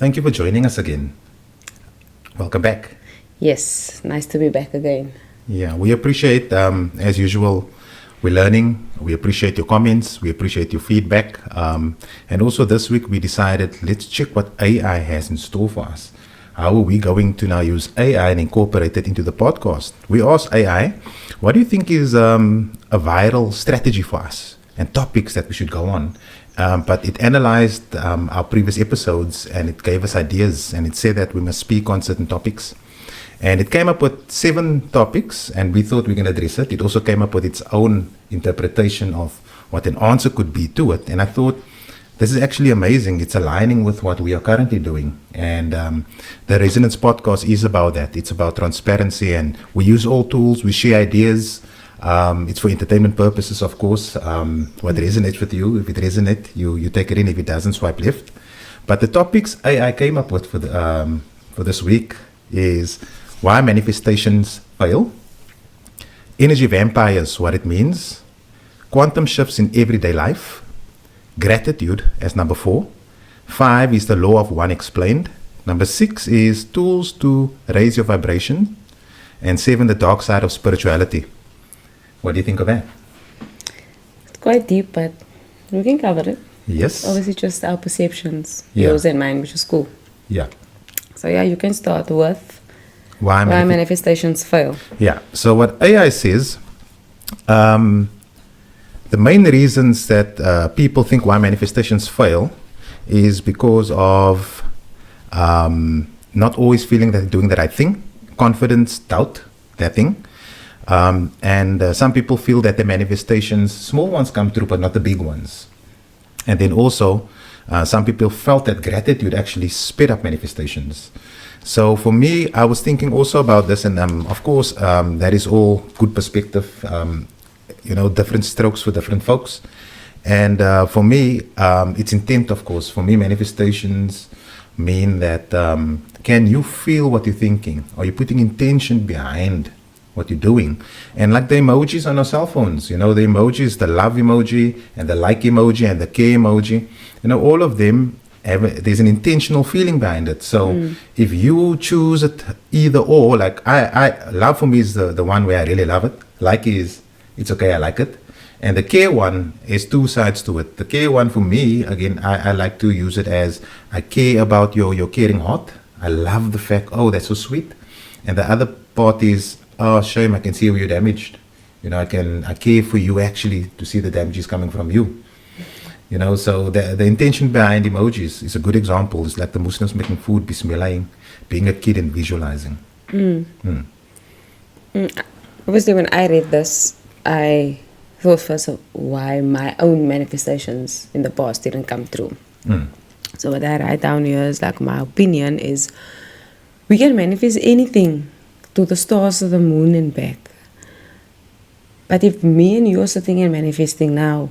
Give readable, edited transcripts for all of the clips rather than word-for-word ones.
Thank you for joining us again. Welcome back. Yes, nice to be back again. Yeah, we appreciate, as usual, we're learning. We appreciate your comments. We appreciate your feedback. And also this week we decided, let's check what AI has in store for us. How are we going to now use AI and incorporate it into the podcast? We asked AI, what do you think is a viral strategy for us and topics that we should go on? But it analyzed our previous episodes and it gave us ideas, and it said that we must speak on certain topics. And it came up with 7 topics, and we thought we can address it. It also came up with its own interpretation of what an answer could be to it. And I thought, this is actually amazing. It's aligning with what we are currently doing. And the Resonance podcast is about that. It's about transparency, and we use all tools, we share ideas. It's for entertainment purposes, of course. What resonates with you, if it resonates, you take it in. If it doesn't, swipe left. But the topics I came up with for this week is why manifestations fail, energy vampires, what it means, quantum shifts in everyday life, gratitude as number 4, 5 is the law of one explained, number 6 is tools to raise your vibration, and 7 the dark side of spirituality. What do you think of that? It's quite deep, but we can cover it. Yes. Obviously, just our perceptions, Yeah. yours and mine, which is cool. Yeah. So yeah, you can start with Why why manifestations fail. Yeah. So what AI says, the main reasons that people think why manifestations fail is because of not always feeling that they're doing the right thing, confidence, doubt, that thing. And some people feel that the manifestations, small ones come through, but not the big ones. And then also, some people felt that gratitude actually sped up manifestations. So for me, I was thinking also about this, and of course, that is all good perspective, different strokes for different folks. And for me, it's intent, of course. For me, manifestations mean that can you feel what you're thinking? Are you putting intention behind what you're doing? And like the emojis on our cell phones, the emojis, the love emoji and the like emoji and the care emoji, all of them there's an intentional feeling behind it. So if you choose it either or, like I love for me is the one where I really love it. Like is, it's okay, I like it. And the care one is 2 sides to it. The care one for me, again, I like to use it as I care about your caring heart. I love the fact, oh, that's so sweet. And the other part is, oh, shame, I can see where you're damaged. I care for you actually to see the damage is coming from you. So the intention behind emojis is a good example. It's like the Muslims making food, bismillah, being a kid and visualizing. Obviously, when I read this, I thought first of why my own manifestations in the past didn't come true. So what I write down here is like my opinion is we can manifest anything to the stars, to the moon and back. But if me and you are sitting and manifesting now,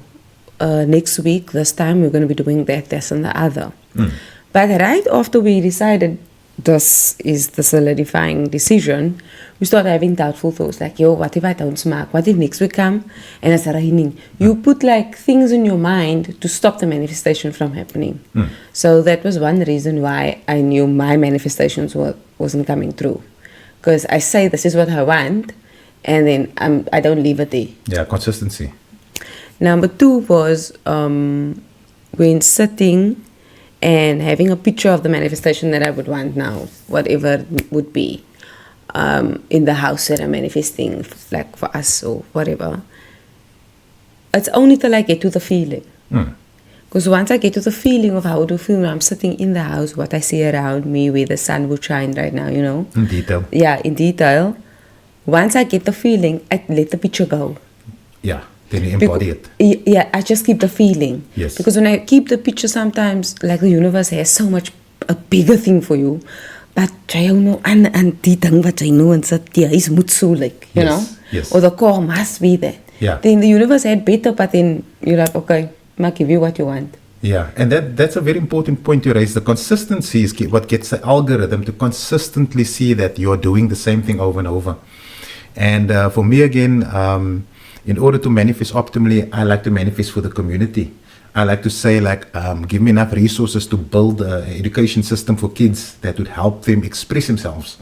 next week, this time, we're going to be doing that, this, and the other. But right after we decided this is the solidifying decision, we start having doubtful thoughts like, yo, what if I don't smack? What if next week come and it's raining? You put like things in your mind to stop the manifestation from happening. So that was one reason why I knew my manifestations wasn't coming through. Because I say this is what I want, and then I don't leave it there. Yeah, consistency. Number 2 was when sitting and having a picture of the manifestation that I would want now, whatever it would be, in the house that I'm manifesting, like for us or whatever. It's only till I get to the feeling. Because once I get to the feeling of how to feel when I'm sitting in the house, what I see around me, where the sun would shine right now, In detail. Yeah, in detail. Once I get the feeling, I let the picture go. Yeah. Then you embody it. Yeah, I just keep the feeling. Yes. Because when I keep the picture, sometimes, like the universe has so much, a bigger thing for you. But jy know, and die ding wat jy know and sit there is moet so like, you know? Yes. Or the core must be that. Yeah. Then the universe had better, but then you're like, okay, I'll give you what you want. Yeah, and that's a very important point you raise. The consistency is what gets the algorithm to consistently see that you're doing the same thing over and over. And for me, again, in order to manifest optimally, I like to manifest for the community. I like to say, like, give me enough resources to build an education system for kids that would help them express themselves.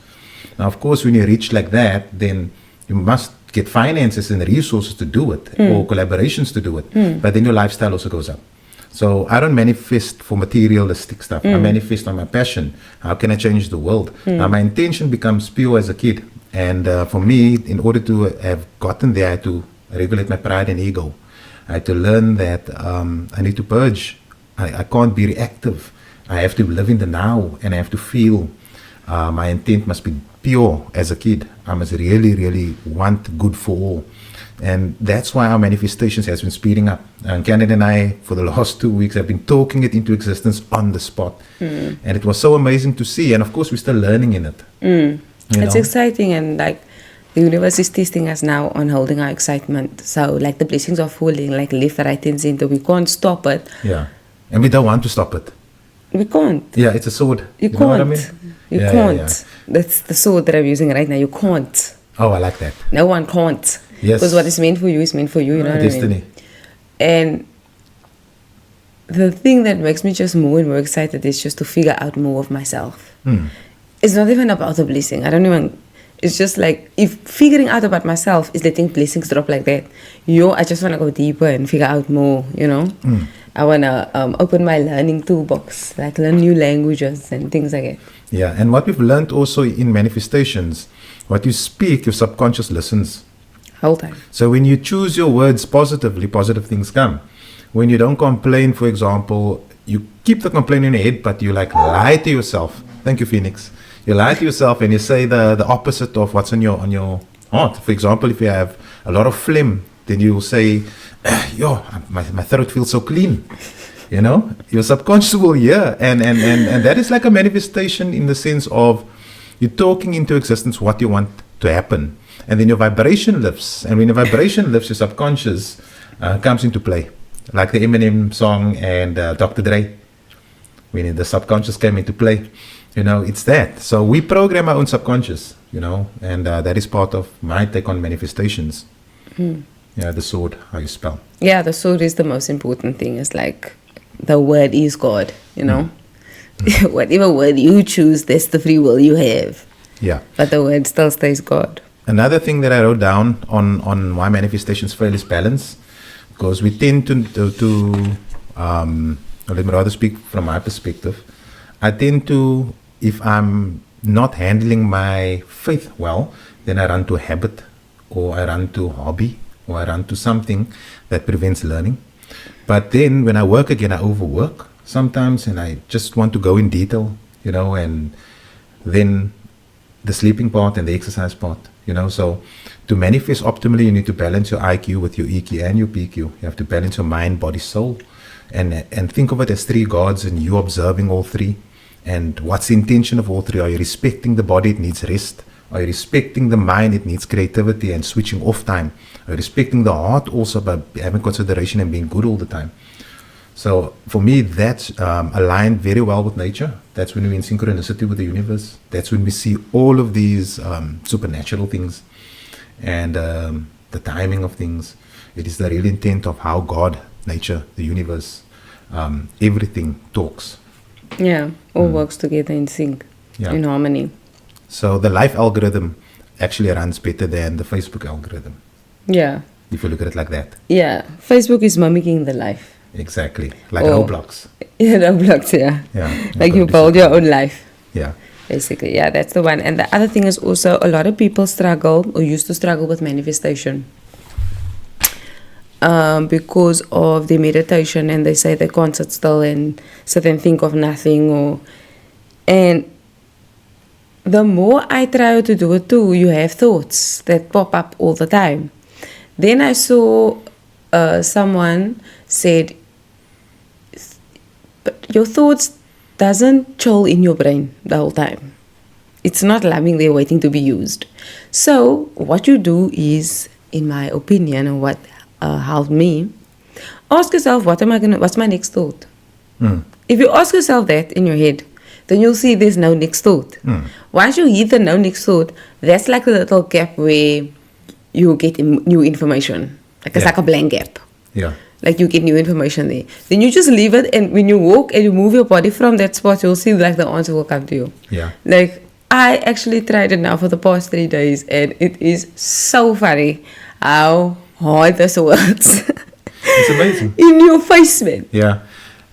Now, of course, when you reach like that, then you must get finances and resources to do it, or collaborations to do it. But then your lifestyle also goes up. So I don't manifest for materialistic stuff. I manifest on my passion. How can I change the world? Now, my intention becomes pure as a kid. And for me, in order to have gotten there, I had to regulate my pride and ego. I had to learn that I need to purge. I can't be reactive. I have to live in the now, and I have to feel. My intent must be pure as a kid. I must really, really want good for all. And that's why our manifestations has been speeding up. And Canada and I, for the last 2 weeks, have been talking it into existence on the spot. And it was so amazing to see. And of course, we're still learning in it. It's exciting, and like the universe is testing us now on holding our excitement. So like the blessings are falling, like left, right, and center. We can't stop it. Yeah. And we don't want to stop it. We can't. Yeah, it's a sword. You know can't. what I mean? You Yeah, can't. yeah, yeah. That's the sword that I'm using right now. You can't. Oh, I like that. No one can't. Yes. Because what is meant for you is meant for you. You know what Destiny. I mean? And the thing that makes me just more and more excited is just to figure out more of myself. It's not even about the blessing. I don't even. It's just like, if figuring out about myself is letting blessings drop like that, I just want to go deeper and figure out more, you know? I want to open my learning toolbox, like learn new languages and things like that. Yeah, and what we've learned also in manifestations, what you speak, your subconscious listens. Whole time. So when you choose your words positively, positive things come. When you don't complain, for example, you keep the complaint in your head, but you like lie to yourself. Thank you, Phoenix. You lie to yourself and you say the opposite of what's on your heart. For example, if you have a lot of phlegm, then you will say, my throat feels so clean. You know, your subconscious will hear, and that is like a manifestation in the sense of you're talking into existence what you want to happen, and then your vibration lifts, and when your vibration lifts, your subconscious comes into play, like the Eminem song and Dr. Dre, when the subconscious came into play. You know, it's that. So we program our own subconscious, you know, and that is part of my take on manifestations. Yeah, the sword, how you spell. Yeah, the sword is the most important thing. It's like the word is God, you know. Whatever word you choose, that's the free will you have. Yeah. But the word still stays God. Another thing that I wrote down on why manifestations fail is balance, because we tend to let me rather speak from my perspective. I tend to, if I'm not handling my faith well, then I run to habit, or I run to hobby, or I run to something that prevents learning. But then when I work again, I overwork sometimes, and I just want to go in detail, you know, and then the sleeping part and the exercise part, you know. So to manifest optimally, you need to balance your IQ with your EQ and your PQ. You have to balance your mind, body, soul, and think of it as three gods, and you observing all three. And what's the intention of all three? Are you respecting the body? It needs rest. Are you respecting the mind? It needs creativity and switching off time. Are you respecting the heart also by having consideration and being good all the time? So for me, that's aligned very well with nature. That's when we're in synchronicity with the universe. That's when we see all of these supernatural things and the timing of things. It is the real intent of how God, nature, the universe, everything talks. Yeah, all works together in sync, in harmony. So the life algorithm actually runs better than the Facebook algorithm. Yeah. If you look at it like that. Yeah, Facebook is mimicking the life. Exactly. Like Roblox. Yeah, Roblox, yeah. Yeah. Like you build your own life. Yeah. Basically, yeah, that's the one. And the other thing is also a lot of people struggle or used to struggle with manifestation. Because of the meditation, and they say they can't sit still and sit and think of nothing, and the more I try to do it too, you have thoughts that pop up all the time. Then I saw someone said, but your thoughts doesn't chill in your brain the whole time. It's not lying there waiting to be used. So what you do is, in my opinion, and what helped me, ask yourself, what's my next thought? If you ask yourself that in your head, then you'll see there's no next thought. Once you hit the no next thought, that's like a little gap where you get new information. Like it's like a blank gap. Yeah. Like you get new information there. Then you just leave it, and when you walk and you move your body from that spot, you'll see like the answer will come to you. Yeah. Like I actually tried it now for the past 3 days, and it is so funny how hard this works. It's amazing. In your face, man. Yeah.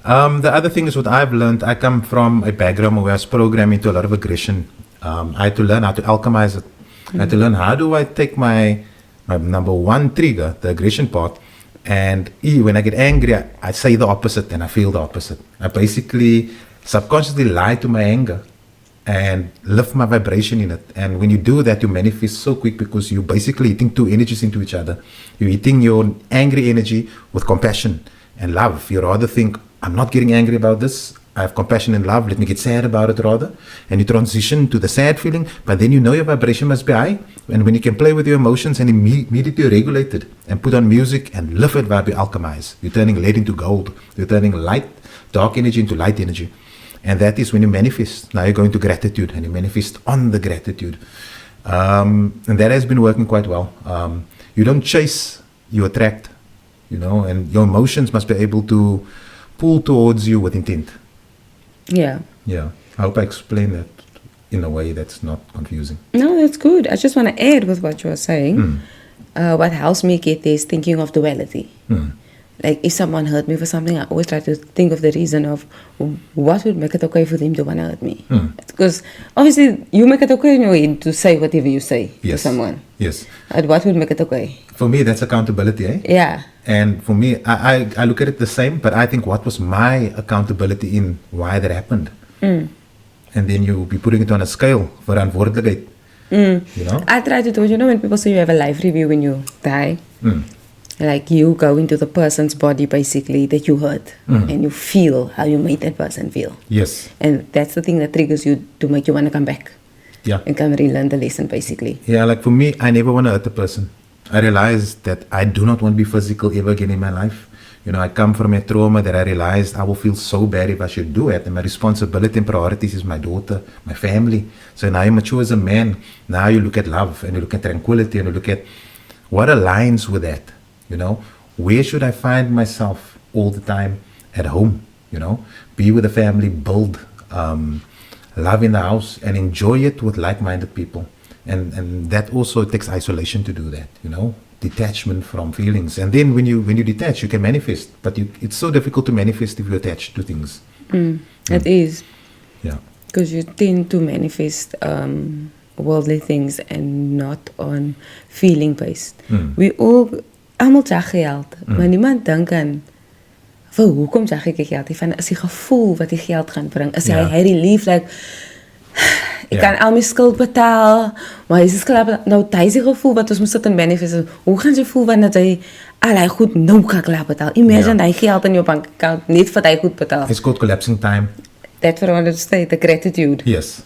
The other thing is what I've learned. I come from a background where I was programmed into a lot of aggression. I had to learn how to alchemize it. I had to learn how do I take my number one trigger, the aggression part, and when I get angry, I say the opposite and I feel the opposite. I basically subconsciously lie to my anger and lift my vibration in it. And when you do that, you manifest so quick because you're basically hitting two energies into each other. You're hitting your angry energy with compassion and love. You rather think, I'm not getting angry about this. I have compassion and love. Let me get sad about it rather. And you transition to the sad feeling, but then you know your vibration must be high. And when you can play with your emotions and immediately regulate it and put on music and lift it vibe, you alchemize. You're turning lead into gold. You're turning light, dark energy into light energy. And that is when you manifest. Now you're going to gratitude and you manifest on the gratitude. And that has been working quite well. You don't chase, you attract, and your emotions must be able to pull towards you with intent. Yeah. Yeah. I hope I explained that in a way that's not confusing. No, that's good. I just want to add with what you were saying. What helps me get there is thinking of duality. Like if someone hurt me for something, I always try to think of the reason of what would make it okay for them to want to hurt me. Because obviously you make it okay in your head to say whatever you say to someone. Yes. And what would make it okay? For me, that's accountability, eh? Yeah. And for me, I look at it the same, but I think what was my accountability in why that happened? And then you'll be putting it on a scale for verantwoordelijkheid. I try to do it, when people say you have a life review when you die. Like you go into the person's body basically that you hurt and you feel how you made that person feel. Yes. And that's the thing that triggers you to make you want to come back. Yeah. And come relearn the lesson basically. Yeah, like for me, I never want to hurt a person. I realized that I do not want to be physical ever again in my life. I come from a trauma that I realized I will feel so bad if I should do it. And my responsibility and priorities is my daughter, my family. So now you mature as a man. Now you look at love and you look at tranquility and you look at what aligns with that. Where should I find myself all the time? At home, be with the family, build love in the house and enjoy it with like-minded people. And that also takes isolation to do that, detachment from feelings. And then when you detach, you can manifest. But it's so difficult to manifest if you're attached to things. It is. Yeah. Because you tend to manifest worldly things and not on feeling based. We all almal jag geld, maar niemand dink aan vir hoekom jag ek geld? Van is die gevoel wat die geld gaan bring. Is hy relief like ek kan al my skuld betaal, maar hy is klaar nou hy se gevoel wat ons moet sit en manifest. Hoe gaan jy voel wanneer hy al hy goed nou kan klaar betaal? Imagine hy geld in jou bank account net vir hy goed betaal. It's called collapsing time. That's what I wanted to say, the gratitude. Yes.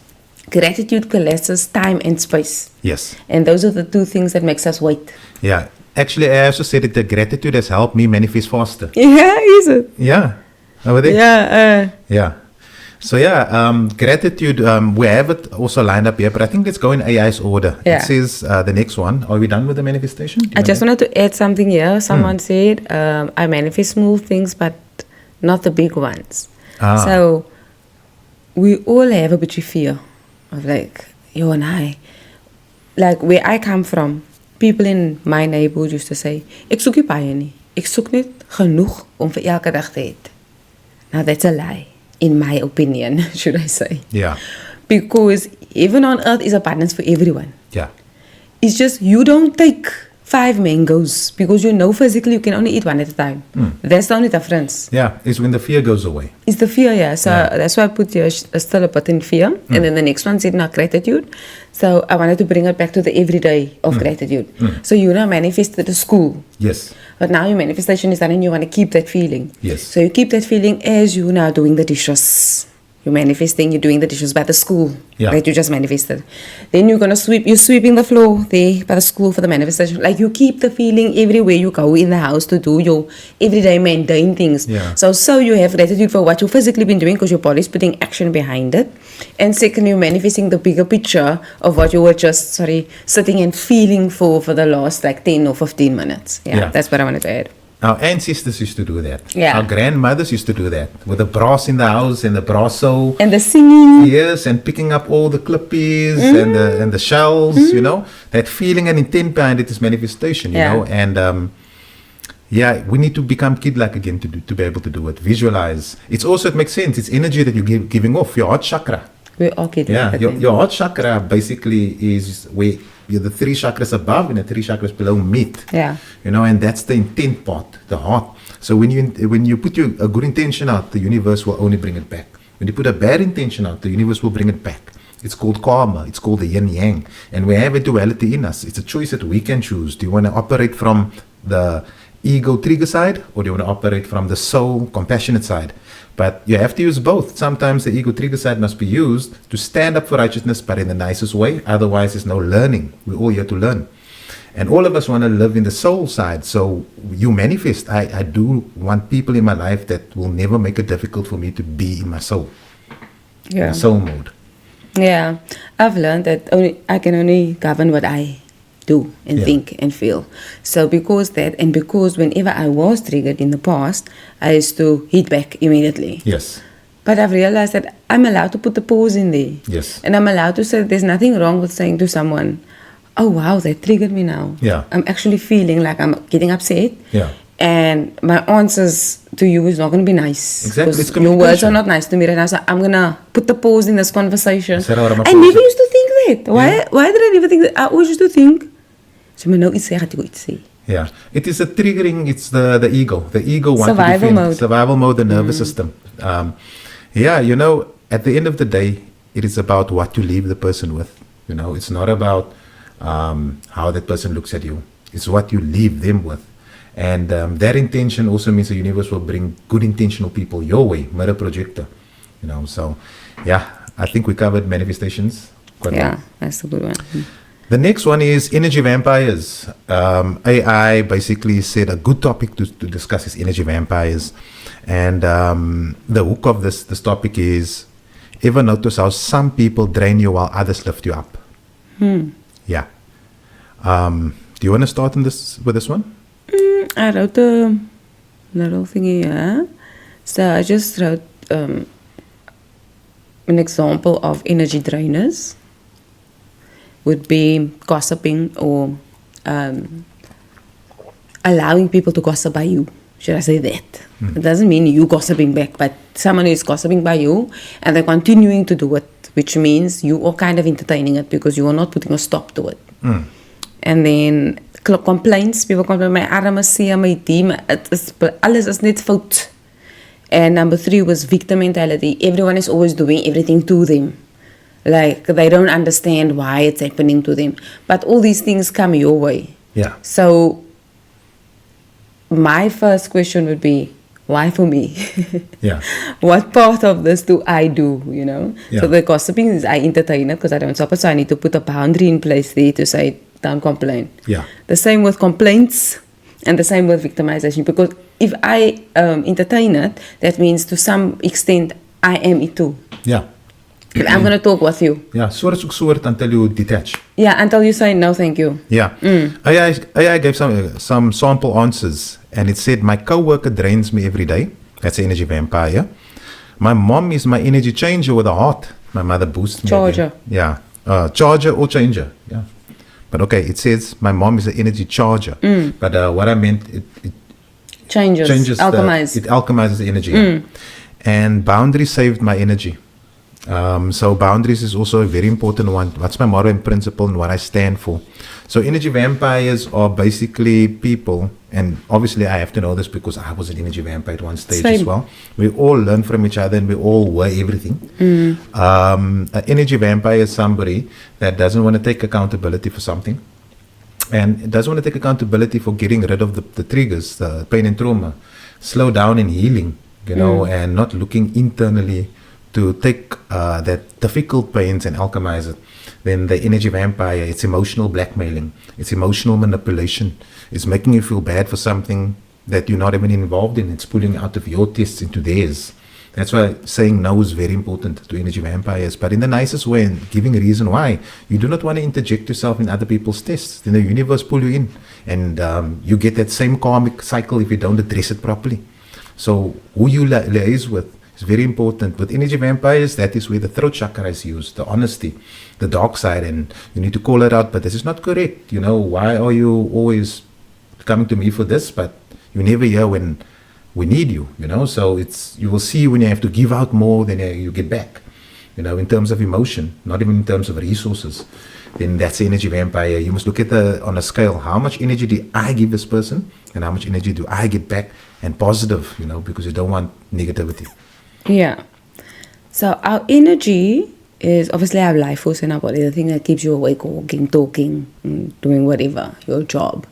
Gratitude collapses time and space. Yes. And those are the two things that makes us wait. Yeah. Actually, I also said that the gratitude has helped me manifest faster. Yeah, is it? Yeah. Over there? Yeah. Yeah. So gratitude, we have it also lined up here, but I think let's go in AI's order. Yeah. It says the next one. Are we done with the manifestation? I just wanted to add something here. Someone said, I manifest small things, but not the big ones. So we all have a bit of fear of like, you and I. Like where I come from, people in my neighborhood used to say, ek soek nie baie nie. Ek soek net genoeg om vir elke dag te eet. Now that's a lie, in my opinion, should I say. Yeah. Because even on earth is abundance for everyone. Yeah. It's just you don't take 5 mangoes because you know physically you can only eat one at a time. That's the only difference. Yeah, it's when the fear goes away. It's the fear, yeah. So that's why I put here still a bit in fear. And then the next one said not gratitude. So I wanted to bring it back to the everyday of gratitude. So you now manifested the school. Yes. But now your manifestation is done and you want to keep that feeling. Yes. So you keep that feeling as you now doing the dishes. You're manifesting, you're doing the dishes by the school that you just manifested. Then you're going to sweep, you're sweeping the floor there by the school for the manifestation. Like you keep the feeling everywhere you go in the house to do your everyday mundane things. Yeah. So you have gratitude for what you've physically been doing because your body's putting action behind it. And second, you're manifesting the bigger picture of what you were just, sitting and feeling for the last like 10 or 15 minutes. Yeah, that's what I wanted to add. Our ancestors used to do that. Yeah. Our grandmothers used to do that with the brass in the house and the brasso. And the singing. Yes, and picking up all the clippies and the shells, you know, that feeling and intent behind it is manifestation, you Yeah. know, and yeah, we need to become kid-like again to be able to do it. Visualize. It's also, it makes sense. It's energy that you're giving off, your heart chakra. We're all kidding. Yeah, your heart chakra basically is where the 3 chakras above and the 3 chakras below meet. Yeah. You know, and that's the intent part, the heart. So when you put a good intention out, the universe will only bring it back. When you put a bad intention out, the universe will bring it back. It's called karma. It's called the yin yang, and we have a duality in us. It's a choice that we can choose. Do you want to operate from the ego trigger side, or do you want to operate from the soul compassionate side? But you have to use both. Sometimes the ego trigger side must be used to stand up for righteousness, but in the nicest way. Otherwise, there's no learning. We're all here to learn. And all of us want to live in the soul side. So you manifest. I do want people in my life that will never make it difficult for me to be in my soul. Yeah. My soul mode. Yeah. I've learned that I can only govern what I do and Yeah. think and feel. So because whenever I was triggered in the past, I used to hit back immediately. Yes. But I've realized that I'm allowed to put the pause in there. Yes. And I'm allowed to say there's nothing wrong with saying to someone, oh wow, that triggered me now. Yeah. I'm actually feeling like I'm getting upset. Yeah. And my answers to you is not going to be nice. Exactly, 'Cause it's your words are communication. not nice to me right now. So I'm going to put the pause in this conversation. Sarah, I'm a I never pause. used to think that. Why did I never think that? I always used to think, so my nou iets sê, gaat ek iets sê. Yeah, it is a triggering. It's the ego. The ego wants to Survival defend. mode. Survival mode, the nervous system. Yeah, you know, at the end of the day, it is about what you leave the person with. You know, it's not about how that person looks at you. It's what you leave them with. And that intention also means the universe will bring good intentional people your way, mirror projector. You know, so yeah, I think we covered manifestations quite well. Yeah, that's a good one. The next one is energy vampires. AI basically said a good topic to discuss is energy vampires. And the hook of this topic is, ever notice how some people drain you while others lift you up? Yeah. Do you want to start with this one? I wrote a little thingy here. So I just wrote an example of energy drainers would be gossiping or allowing people to gossip by you. Should I say that? It doesn't mean you gossiping back, but someone is gossiping by you and they're continuing to do it, which means you are kind of entertaining it because you are not putting a stop to it. And then complaints, people complain, my arm is seer, my team, alles is net fout. And number 3 was victim mentality. Everyone is always doing everything to them. Like, they don't understand why it's happening to them. But all these things come your way. Yeah. So, my first question would be, why for me? Yeah. What part of this do I do, you know? Yeah. So the gossiping is I entertain it because I don't stop it. So I need to put a boundary in place there to say, don't complain. Yeah. The same with complaints and the same with victimization. Because if I entertain it, that means to some extent I am it too. Yeah. I'm going to talk with you. Yeah. Soort until you detach. Yeah, until you say no thank you. Yeah. AI gave some sample answers, and it said, my coworker drains me every day. That's an energy vampire. My mom is my energy changer with a heart. My mother boosts me. Charger. Again. Yeah. Charger or changer. Yeah. But okay, it says my mom is an energy charger. But what I meant, it Changes. Alchemize. It alchemizes the energy. And boundaries saved my energy. So boundaries is also a very important one. What's my motto and principle and what I stand for? So energy vampires are basically people, and obviously I have to know this because I was an energy vampire at one stage as well. We all learn from each other and we all were everything. An energy vampire is somebody that doesn't want to take accountability for something, and doesn't want to take accountability for getting rid of the triggers, the pain and trauma, slow down in healing, you know, and not looking internally to take that difficult pains and alchemize it. Then the energy vampire, it's emotional blackmailing, it's emotional manipulation, it's making you feel bad for something that you're not even involved in. It's pulling out of your tests into theirs. That's why saying no is very important to energy vampires, but in the nicest way and giving a reason why. You do not want to interject yourself in other people's tests. Then the universe pull you in, and you get that same karmic cycle if you don't address it properly. So who you liaise with is very important. With energy vampires, that is where the throat chakra is used, the honesty, the dark side, and you need to call it out. But this is not correct. Why are you always coming to me for this, but you never hear when we need you? So you will see when you have to give out more than you get back. In terms of emotion, not even in terms of resources. Then that's the energy vampire. You must look at on a scale, how much energy do I give this person, and how much energy do I get back, and positive. Because you don't want negativity. Yeah. So our energy is obviously our life force in our body, the thing that keeps you awake, walking, talking, doing whatever, your job.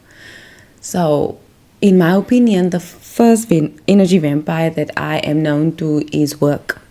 So, in my opinion, the first energy vampire that I am known to is work.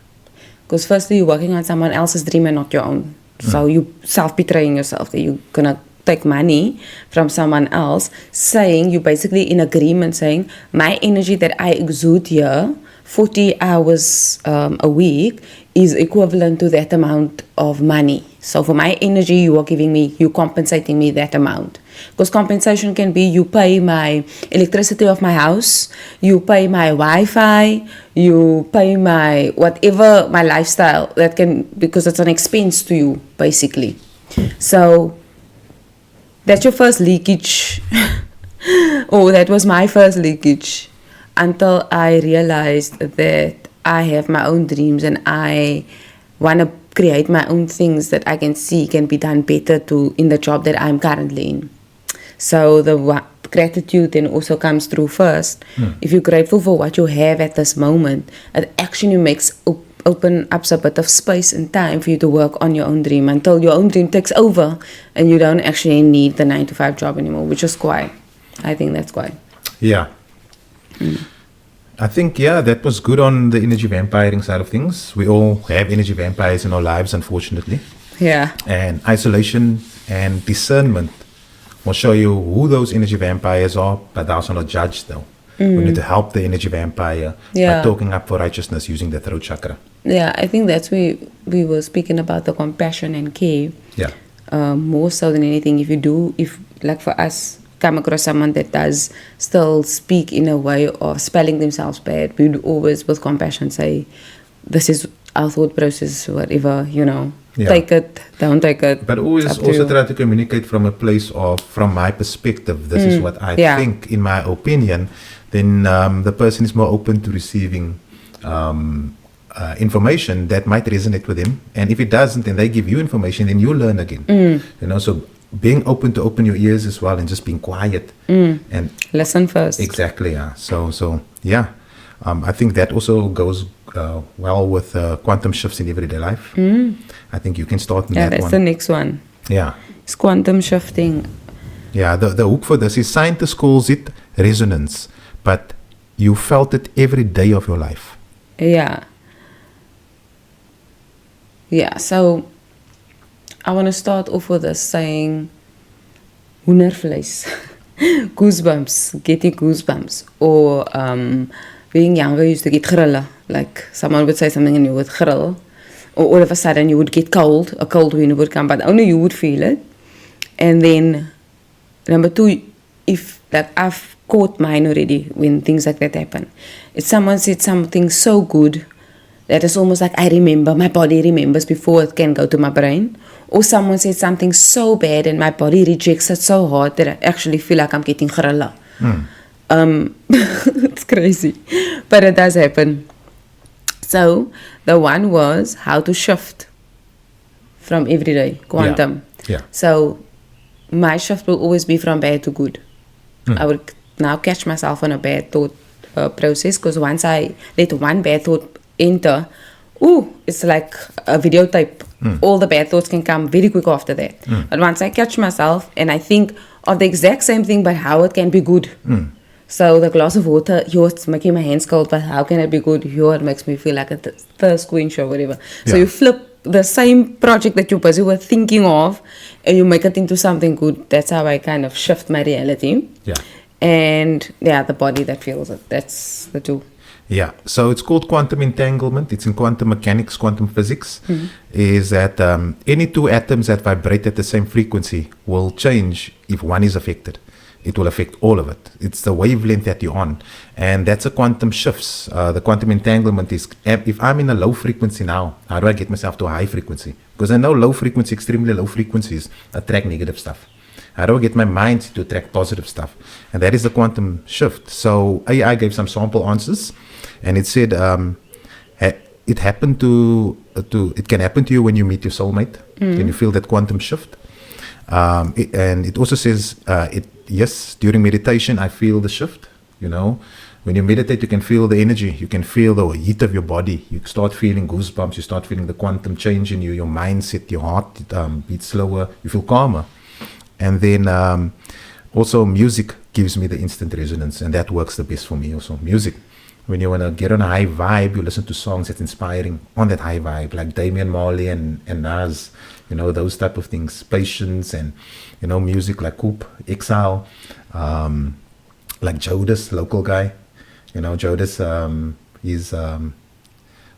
Because firstly, you're working on someone else's dream and not your own. So you self-betraying yourself, that you're going to take money from someone else, saying, you're basically in agreement saying, my energy that I exude here, 40 hours a week, is equivalent to that amount of money. So for my energy, you're compensating me that amount. Because compensation can be, you pay my electricity of my house, you pay my Wi-Fi, you pay my whatever, my lifestyle, because it's an expense to you, basically. So that's your first leakage. That was my first leakage, until I realized that I have my own dreams and I want to create my own things that I can see can be done better in the job that I'm currently in. So the gratitude then also comes through first. If you're grateful for what you have at this moment, it actually makes open up a bit of space and time for you to work on your own dream until your own dream takes over and you don't actually need the 9-to-5 job anymore, which is I think that's quite. Yeah. I think, that was good on the energy vampiring side of things. We all have energy vampires in our lives, unfortunately. Yeah. And isolation and discernment will show you who those energy vampires are, but thou shalt not judge though. We need to help the energy vampire by talking up for righteousness using the throat chakra. Yeah, I think that's where we were speaking about the compassion and care. Yeah. More so than anything, if like for us, come across someone that does still speak in a way of spelling themselves bad, we'd always with compassion say, this is our thought process, whatever, take it, don't take it. But always also try to communicate from a place of, from my perspective, this is what I think, in my opinion, then the person is more open to receiving information that might resonate with him. And if it doesn't, then they give you information, then you learn again. So being open to open your ears as well, and just being quiet and listen first. Exactly. Yeah. So yeah, I think that also goes well with quantum shifts in everyday life. I think you can start in that one. Yeah, that's the next one. Yeah, it's quantum shifting. Yeah, the hook for this is scientists calls it resonance, but you felt it every day of your life. Yeah. So I want to start off with this saying, hoendervleis, goosebumps, getting goosebumps, or being younger used to get grille, like someone would say something and you would grill, or all of a sudden you would get cold, a cold wind would come, but only you would feel it. And then number two, if like I've caught mine already when things like that happen, if someone said something so good that it's almost like I remember, my body remembers before it can go to my brain. Or someone said something so bad and my body rejects it so hard that I actually feel like I'm getting grilla. It's crazy. But it does happen. So the one was how to shift from everyday, quantum. Yeah. So my shift will always be from bad to good. I would now catch myself on a bad thought process, because once I let one bad thought enter, it's like a videotape. All the bad thoughts can come very quick after that. But once I catch myself and I think of the exact same thing, but how it can be good. So the glass of water, it's making my hands cold, but how can it be good? It makes me feel like a thirst quench or whatever. So you flip the same project that you're busy with thinking of, and you make it into something good. That's how I kind of shift my reality. Yeah. And the body that feels it. That's the two. Yeah, so it's called quantum entanglement. It's in quantum mechanics, quantum physics. Is that any two atoms that vibrate at the same frequency will change if one is affected. It will affect all of it. It's the wavelength that you're on, and that's a quantum shifts. The quantum entanglement is if I'm in a low frequency now, how do I get myself to a high frequency? Because I know low frequency, extremely low frequencies attract negative stuff. How do I get my mind to attract positive stuff? And that is the quantum shift. So AI gave some sample answers, and it said it happened it can happen to you when you meet your soulmate. When you feel that quantum shift. And it also says yes, during meditation I feel the shift. When you meditate, you can feel the energy, you can feel the heat of your body, you start feeling goosebumps, you start feeling the quantum change in you, your mindset, your heart beats slower, you feel calmer. And then also music gives me the instant resonance, and that works the best for me also. Music, when you want to get on a high vibe, you listen to songs that's inspiring on that high vibe, like Damian Marley and Nas, those type of things. Patience and, music like Coop, Exile, like Jodis, local guy. Jodis, he's,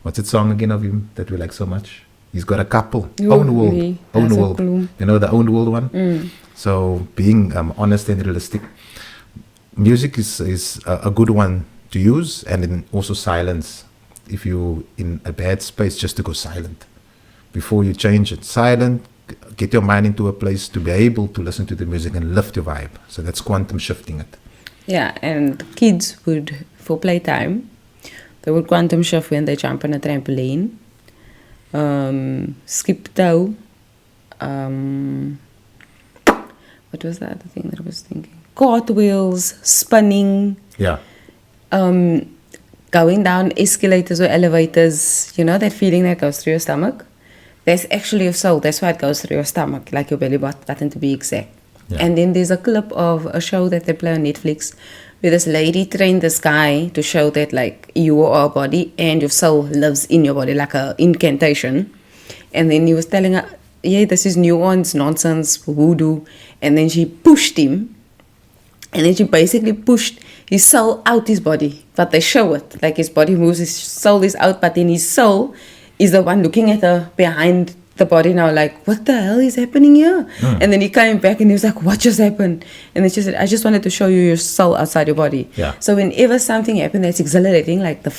what's that song again of him that we like so much? He's got a couple, Own World, Own World, the Own World one. So being honest and realistic, music is a good one to use, and then also silence. If you're in a bad space, just to go silent before you change it. Silent, get your mind into a place to be able to listen to the music and lift your vibe. So that's quantum shifting it. Yeah, and kids would, for playtime, they would quantum shift when they jump on a trampoline, skip toe, what was the other thing that I was thinking? Cartwheels, spinning. Yeah. Going down escalators or elevators, that feeling that goes through your stomach. That's actually your soul. That's why it goes through your stomach, like your belly button to be exact. Yeah. And then there's a clip of a show that they play on Netflix where this lady trained this guy to show that like you are a body and your soul lives in your body, like a incantation. And then he was telling her, yeah, this is nuance, nonsense, voodoo. And then she pushed him. And then she basically pushed his soul out his body. But they show it. Like his body moves, his soul is out, but then his soul is the one looking at her behind the body now, like, what the hell is happening here? And then he came back and he was like, what just happened? And then she said, I just wanted to show you your soul outside your body. Yeah. So whenever something happens that's exhilarating, like the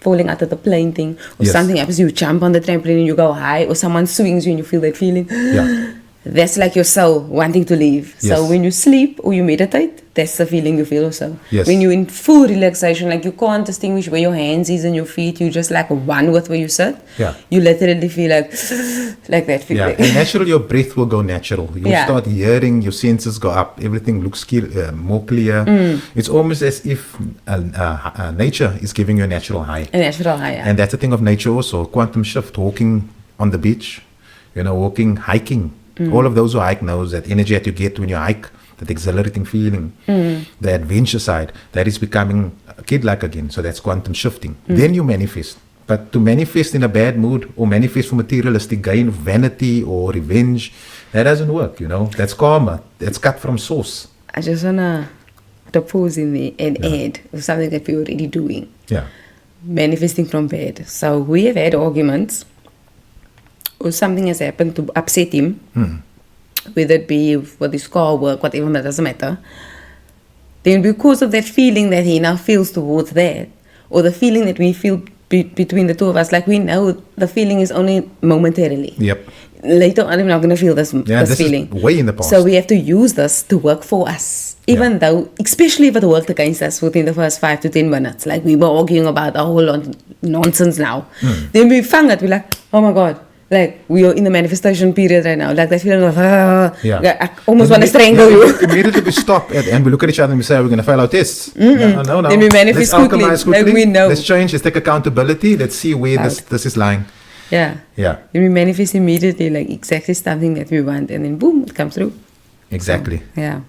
falling out of the plane thing, or something happens, you jump on the trampoline and you go high, or someone swings you and you feel that feeling. Yeah. That's like your soul wanting to leave. Yes. So when you sleep or you meditate, that's the feeling you feel also. Yes. When you're in full relaxation, like you can't distinguish where your hands is and your feet, you just like one with where you sit. Yeah. You literally feel like that feeling. Yeah. And naturally your breath will go natural. You'll start hearing, your senses go up, everything looks more clear. It's almost as if nature is giving you a natural high. A natural high, yeah. And that's the thing of nature also. Quantum shift, walking on the beach, walking, hiking. All of those who hike knows that energy that you get when you hike, that exhilarating feeling, the adventure side, that is becoming kid-like again. So that's quantum shifting. Then you manifest. But to manifest in a bad mood or manifest for materialistic gain, vanity or revenge, that doesn't work, That's karma. That's cut from source. I just want to put a pause in there and add something that we're already doing. Yeah. Manifesting from bad. So we have had arguments, or something has happened to upset him, whether it be with his car, work, whatever, that doesn't matter. Then because of that feeling that he now feels towards that, or the feeling that we feel between the two of us, like we know the feeling is only momentarily. Yep. Later on, I'm not going to feel this feeling. Is way in the past. So we have to use this to work for us. Even though, especially if it worked against us within the first 5 to 10 minutes. Like we were arguing about a whole lot of nonsense now. Then we found it, we're like, oh my God. Like, we are in the manifestation period right now. Like, that feeling of, I almost want to strangle you. Immediately we stop and we look at each other and we say, we're going to fail our tests. No. Then we manifest quickly. Like, we know. Let's change. Let's take accountability. Let's see where this is lying. Yeah. Yeah. Then we manifest immediately, like, exactly something that we want. And then, boom, it comes through. Exactly. So, yeah.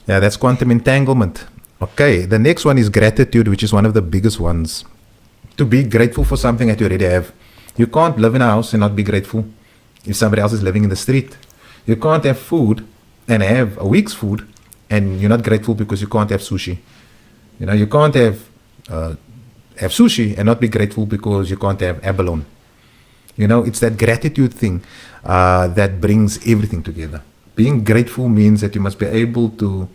Yeah, that's quantum entanglement. Okay. The next one is gratitude, which is one of the biggest ones. To be grateful for something that you already have. You can't live in a house and not be grateful if somebody else is living in the street. You can't have food and have a week's food and you're not grateful because you can't have sushi. You can't have have sushi and not be grateful because you can't have abalone. You know, it's that gratitude thing that brings everything together. Being grateful means that you must be able to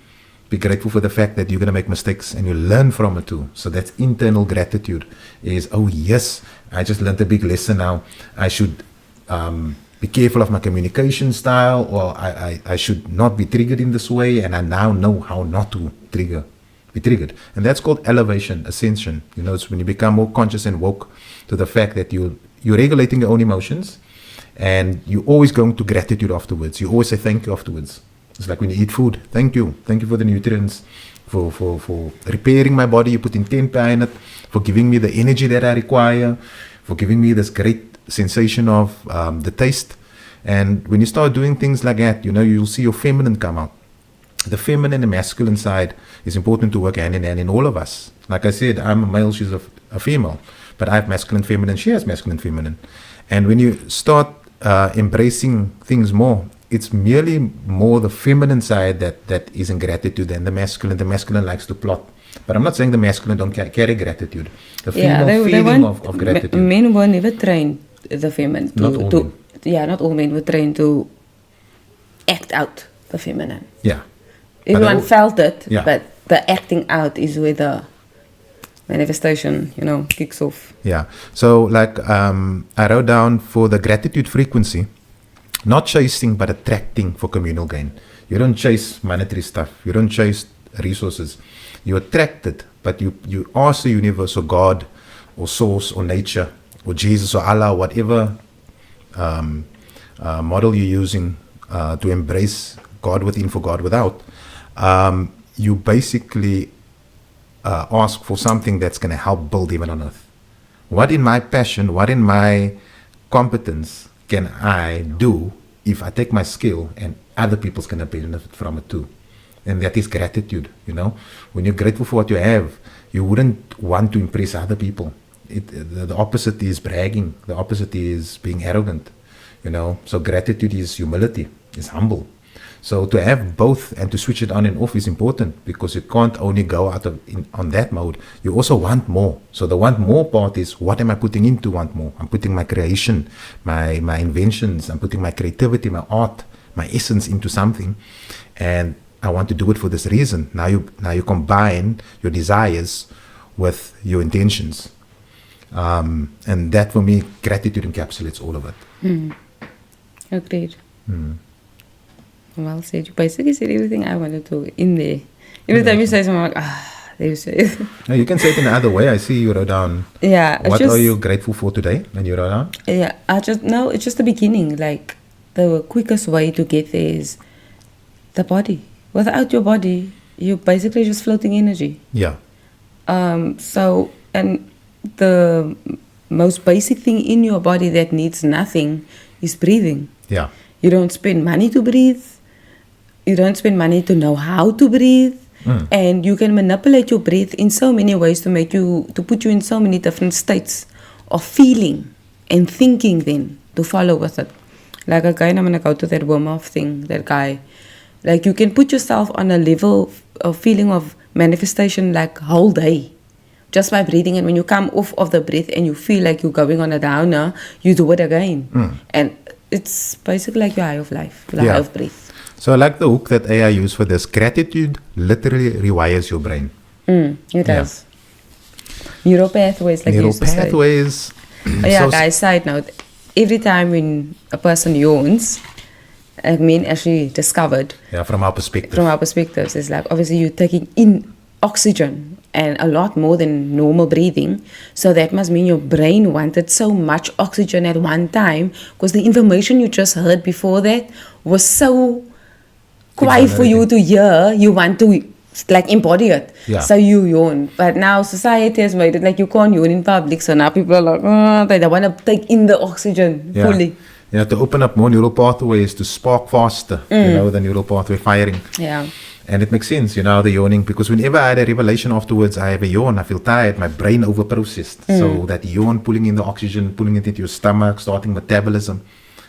be grateful for the fact that you're going to make mistakes and you learn from it too. So that's internal gratitude is, oh yes, I just learned a big lesson now. I should be careful of my communication style, or I should not be triggered in this way, and I now know how not to be triggered. And that's called elevation, ascension. You know, it's when you become more conscious and woke to the fact that you're regulating your own emotions, and you're always going to gratitude afterwards. You always say thank you afterwards. It's like when you eat food, thank you for the nutrients, for repairing my body. You put intent behind it, for giving me the energy that I require, for giving me this great sensation of the taste. And when you start doing things like that, you know, you'll see your feminine come out. The feminine and masculine side is important to work hand in hand in all of us. Like I said, I'm a male, she's a female, but I have masculine, feminine, she has masculine, feminine. And when you start embracing things more, it's merely more the feminine side that is in gratitude than the masculine. The masculine likes to plot. But I'm not saying the masculine don't carry gratitude. The female feeling of gratitude. Men were never trained, the feminine. Not all men. Yeah, not all men were trained to act out the feminine. Yeah. Everyone felt it, yeah. But the acting out is where the manifestation, you know, kicks off. Yeah. So like I wrote down for the gratitude frequency, not chasing but attracting for communal gain. You don't chase monetary stuff. You don't chase resources. You attract it, but you ask the universe or God or source or nature or Jesus or Allah, whatever model you're using to embrace God within for God without. You basically ask for something that's going to help build heaven on earth. What in my passion, what in my competence can I do if I take my skill and other people's going to benefit from it too? And that is gratitude, you know. When you're grateful for what you have, you wouldn't want to impress other people. The opposite is bragging. The opposite is being arrogant, you know. So gratitude is humility, is humble. So to have both and to switch it on and off is important, because you can't only go out on that mode. You also want more. So the want more part is, what am I putting into want more? I'm putting my creation, my inventions, I'm putting my creativity, my art, my essence into something, and I want to do it for this reason. Now you combine your desires with your intentions, and that for me, gratitude encapsulates all of it. Agreed. Well said. You basically said everything I wanted to in there. Every time you say something, I'm like, there you say it. No, you can say it in another way. I see you wrote down. Yeah. What are you grateful for today? And you wrote down. Yeah. It's just the beginning. Like, the quickest way to get there is the body. Without your body, you're basically just floating energy. Yeah. So, and the most basic thing in your body that needs nothing is breathing. Yeah. You don't spend money to breathe. You don't spend money to know how to breathe. And you can manipulate your breath in so many ways to put you in so many different states of feeling and thinking, then to follow with it. Like, again, I'm going to go to that Wim Hof thing, that guy. Like, you can put yourself on a level of feeling of manifestation like whole day, just by breathing. And when you come off of the breath and you feel like you're going on a downer, you do it again. And it's basically like your high of life, the high of breath. So I like the hook that AI used for this. Gratitude literally rewires your brain. It does. Neural pathways, like you used to say. Neural pathways. Yeah, guys, side note. Every time when a person yawns, I mean, actually discovered. Yeah, from our perspective. From our perspectives, it's like, obviously you're taking in oxygen and a lot more than normal breathing. So that must mean your brain wanted so much oxygen at one time, because the information you just heard before that was so quiet for you to hear. You want to like embody it. Yeah. So you yawn. But now society has made it like you can't yawn in public. So now people are like, they want to take in the oxygen fully. Yeah, to open up more neural pathways, to spark faster, you know, the neural pathway firing. Yeah. And it makes sense, you know, the yawning, because whenever I had a revelation afterwards, I have a yawn, I feel tired, my brain overprocessed. So that yawn, pulling in the oxygen, pulling it into your stomach, starting metabolism.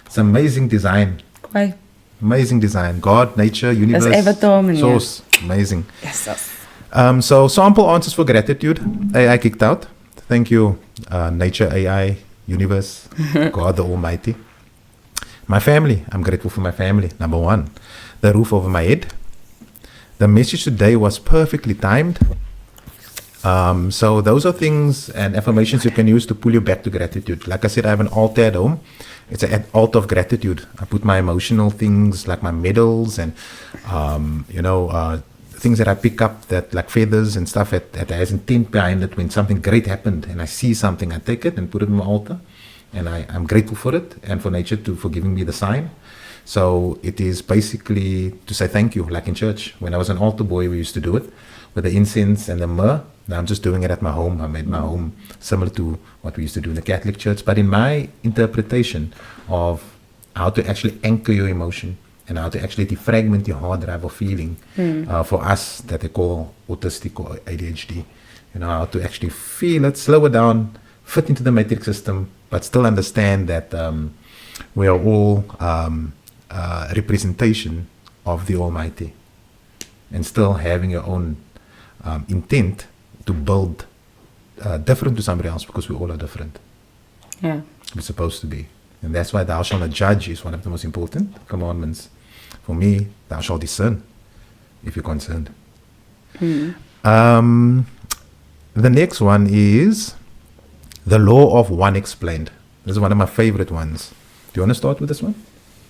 It's amazing design. Quite. Amazing design. God, nature, universe, source. Amazing. Yes. So sample answers for gratitude, AI kicked out. Thank you, nature, AI, universe, God the Almighty. My family, I'm grateful for my family. Number one, the roof over my head. The message today was perfectly timed. So those are things and affirmations you can use to pull you back to gratitude. Like I said, I have an altar at home. It's an altar of gratitude. I put my emotional things like my medals and, things that I pick up that like feathers and stuff that has intent behind it. When something great happened and I see something, I take it and put it on my altar. And I'm grateful for it and for nature for giving me the sign. So it is basically to say thank you, like in church. When I was an altar boy, we used to do it with the incense and the myrrh. Now I'm just doing it at my home. I made my home similar to what we used to do in the Catholic Church. But in my interpretation of how to actually anchor your emotion and how to actually defragment your hard drive of feeling, for us that they call autistic or ADHD, how to actually feel it, slow it down, fit into the matrix system, but still understand that we are all representation of the Almighty, and still having your own intent to build different to somebody else, because we all are different. Yeah. We're supposed to be. And that's why thou shalt not judge is one of the most important commandments. For me, thou shalt discern if you're concerned. The next one is the law of one explained. This is one of my favorite ones. Do you want to start with this one?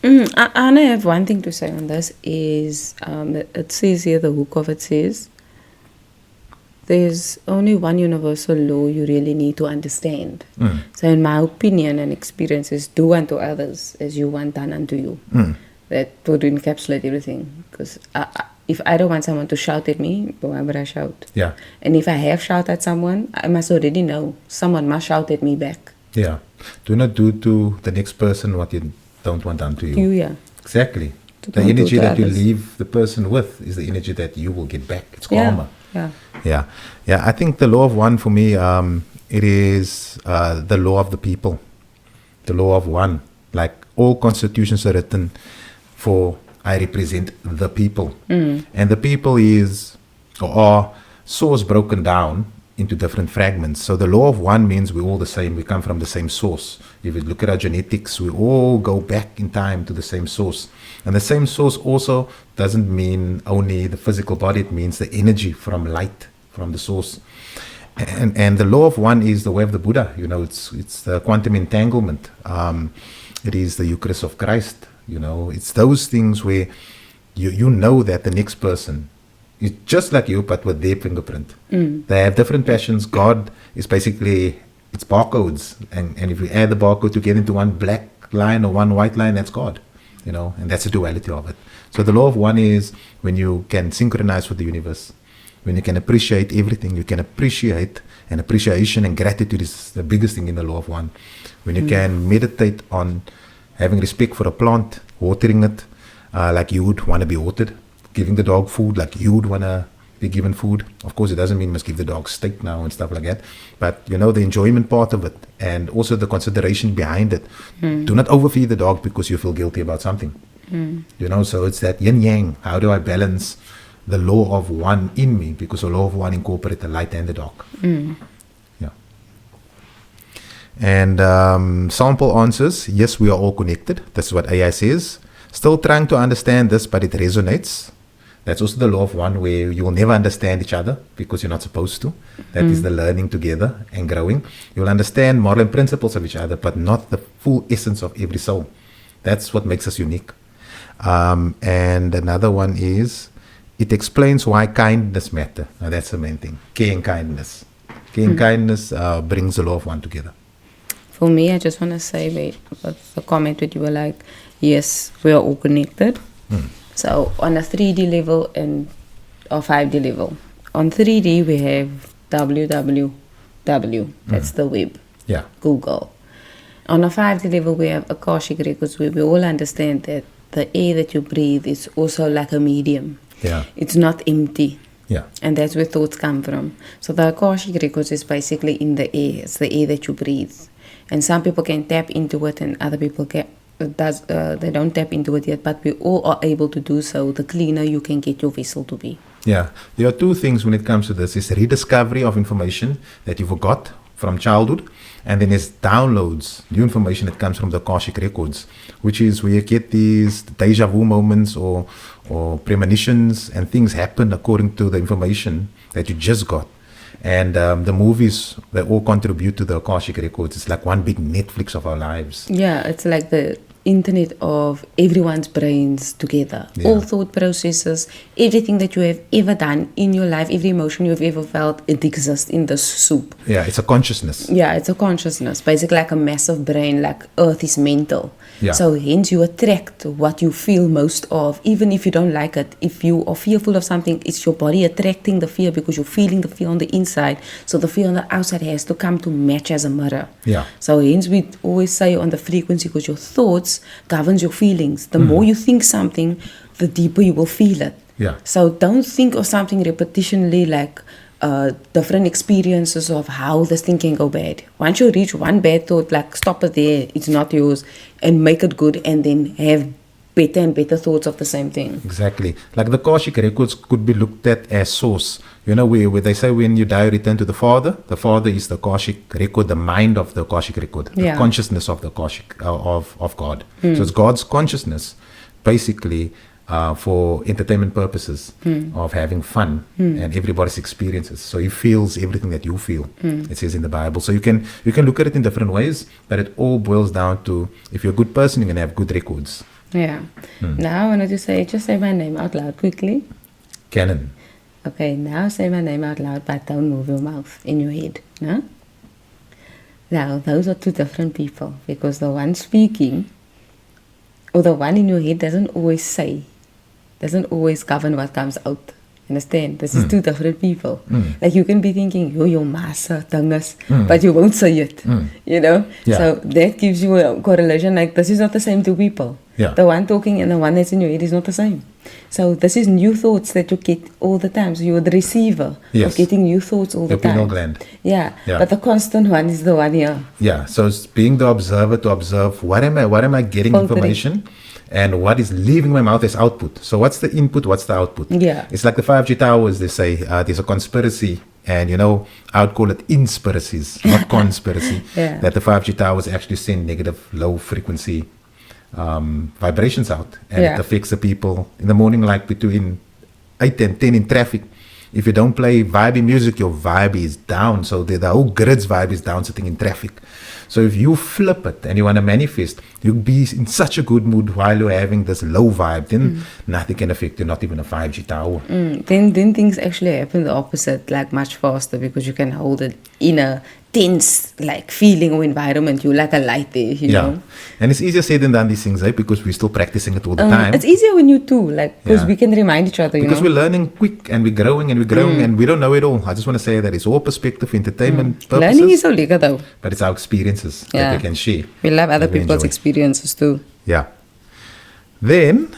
I only have one thing to say on this is it says here, the hook of it says, there's only one universal law you really need to understand. So in my opinion and experiences, do unto others as you want done unto you. That would encapsulate everything. Because if I don't want someone to shout at me, why would I shout? Yeah. And if I have shouted at someone, I must already know someone must shout at me back. Yeah. Do not do to the next person what you don't want done to you. Yeah. Exactly. The Don't do energy to that you others. leave the person with is the energy that you will get back. It's karma. Yeah. Yeah. I think the law of one for me, it is the law of the people. The law of one. Like all constitutions are written for I represent the people. And the people is or are source broken down into different fragments. So the law of one means we're all the same. We come from the same source. If you look at our genetics, we all go back in time to the same source. And the same source also doesn't mean only the physical body. It means the energy from light, from the source. And the law of one is the way of the Buddha. It's the quantum entanglement. It is the Eucharist of Christ. It's those things where you know that the next person is just like you, but with their fingerprint. They have different passions. God is basically, it's barcodes. And if you add the barcode together into one black line or one white line, that's God. And that's the duality of it. So the law of one is when you can synchronize with the universe, when you can appreciate everything, you can appreciate, and appreciation and gratitude is the biggest thing in the law of one. When you can meditate on having respect for a plant, watering it like you would want to be watered, giving the dog food like you would want to be given food. Of course, it doesn't mean you must give the dog steak now and stuff like that. But, the enjoyment part of it and also the consideration behind it. Do not overfeed the dog because you feel guilty about something. So it's that yin-yang. How do I balance the law of one in me? Because the law of one incorporates the light and the dark. Yeah. And sample answers. Yes, we are all connected. That's what AI says. Still trying to understand this, but it resonates. That's also the law of one, where you will never understand each other because you're not supposed to. That is the learning together and growing. You'll understand moral and principles of each other, but not the full essence of every soul. That's what makes us unique. And another one is, it explains why kindness matter. Now that's the main thing. Care and kindness. Care and kindness brings the law of one together. For me, I just want to say, the comment that you were like, yes, we are all connected. So on a 3D level and a 5D level. On 3D, we have www. That's the web. Yeah. Google. On a 5D level, we have Akashic Records, where we all understand that the air that you breathe is also like a medium. Yeah. It's not empty. Yeah. And that's where thoughts come from. So the Akashic Records is basically in the air. It's the air that you breathe. And some people can tap into it and other people can. They don't tap into it yet, but we all are able to do so. The cleaner you can get your vessel to be. Yeah. There are two things when it comes to this. It's rediscovery of information that you forgot from childhood, and then there's downloads, new information that comes from the Akashic records, which is where you get these deja vu moments or premonitions, and things happen according to the information that you just got. And the movies, they all contribute to the Akashic records. It's like one big Netflix of our lives. Yeah, it's like the internet of everyone's brains together. Yeah. All thought processes, everything that you have ever done in your life, every emotion you've ever felt, it exists in this soup. Yeah, it's a consciousness. Yeah, it's a consciousness, basically like a massive brain, like Earth is mental. Yeah. So hence you attract what you feel most of, even if you don't like it. If you are fearful of something, it's your body attracting the fear because you're feeling the fear on the inside. So the fear on the outside has to come to match as a mirror. Yeah. So hence we always say on the frequency, because your thoughts governs your feelings. The more you think something, the deeper you will feel it. Yeah. So don't think of something repetitionally, like different experiences of how this thing can go bad. Once you reach one bad thought, like stop it there, it's not yours, and make it good, and then have better and better thoughts of the same thing. Exactly. Like the Akashic records could be looked at as source. You know, where they say when you die, you return to the Father. The Father is the Akashic record, the mind of the Akashic record, the Yeah. consciousness of the Akashic, of God. So it's God's consciousness, basically, for entertainment purposes, of having fun and everybody's experiences. So he feels everything that you feel. It says in the Bible. So you can look at it in different ways, but it all boils down to, if you're a good person, you're gonna have good records. Yeah. Now I wanted to say, just say my name out loud quickly. Canon. Okay, now say my name out loud, but don't move your mouth in your head. No? Now, those are two different people, because the one speaking, or the one in your head, doesn't always govern what comes out. Understand? This is two different people. Like you can be thinking, you're massa, tangas, but you won't say it. You know? Yeah. So that gives you a correlation, like this is not the same two people. Yeah. The one talking and the one that's in your head is not the same. So this is new thoughts that you get all the time. So you're the receiver Yes. of getting new thoughts all Your the time. pineal gland. Yeah. Yeah. But the constant one is the one here. Yeah, so it's being the observer to observe what am I getting Filtering. information, and what is leaving my mouth as output. So what's the input, what's the output? Yeah. It's like the 5G towers, they say there's a conspiracy, and I would call it inspiracies, not conspiracy, Yeah. that the 5G towers actually send negative low frequency vibrations out, and Yeah. it affects the people in the morning, like between 8 and 10 in traffic. If you don't play vibey music, your vibe is down. So the whole grid's vibe is down sitting in traffic. So if you flip it and you want to manifest, you'll be in such a good mood while you're having this low vibe. Then nothing can affect you, not even a 5G tower. Then things actually happen the opposite, like much faster, because you can hold it in a tense like feeling or environment. You like a light there, you know. And it's easier said than done, these things, because we're still practicing it all the time. It's easier when you two, like, because Yeah. we can remind each other, Because you know. we're learning quick, and we're growing and we're growing, and we don't know it all. I just want to say that it's all perspective, entertainment purposes, Learning is so lekker though. but it's our experiences that Yeah. we can share. We love other that we people's enjoy. experiences too. Yeah. Then,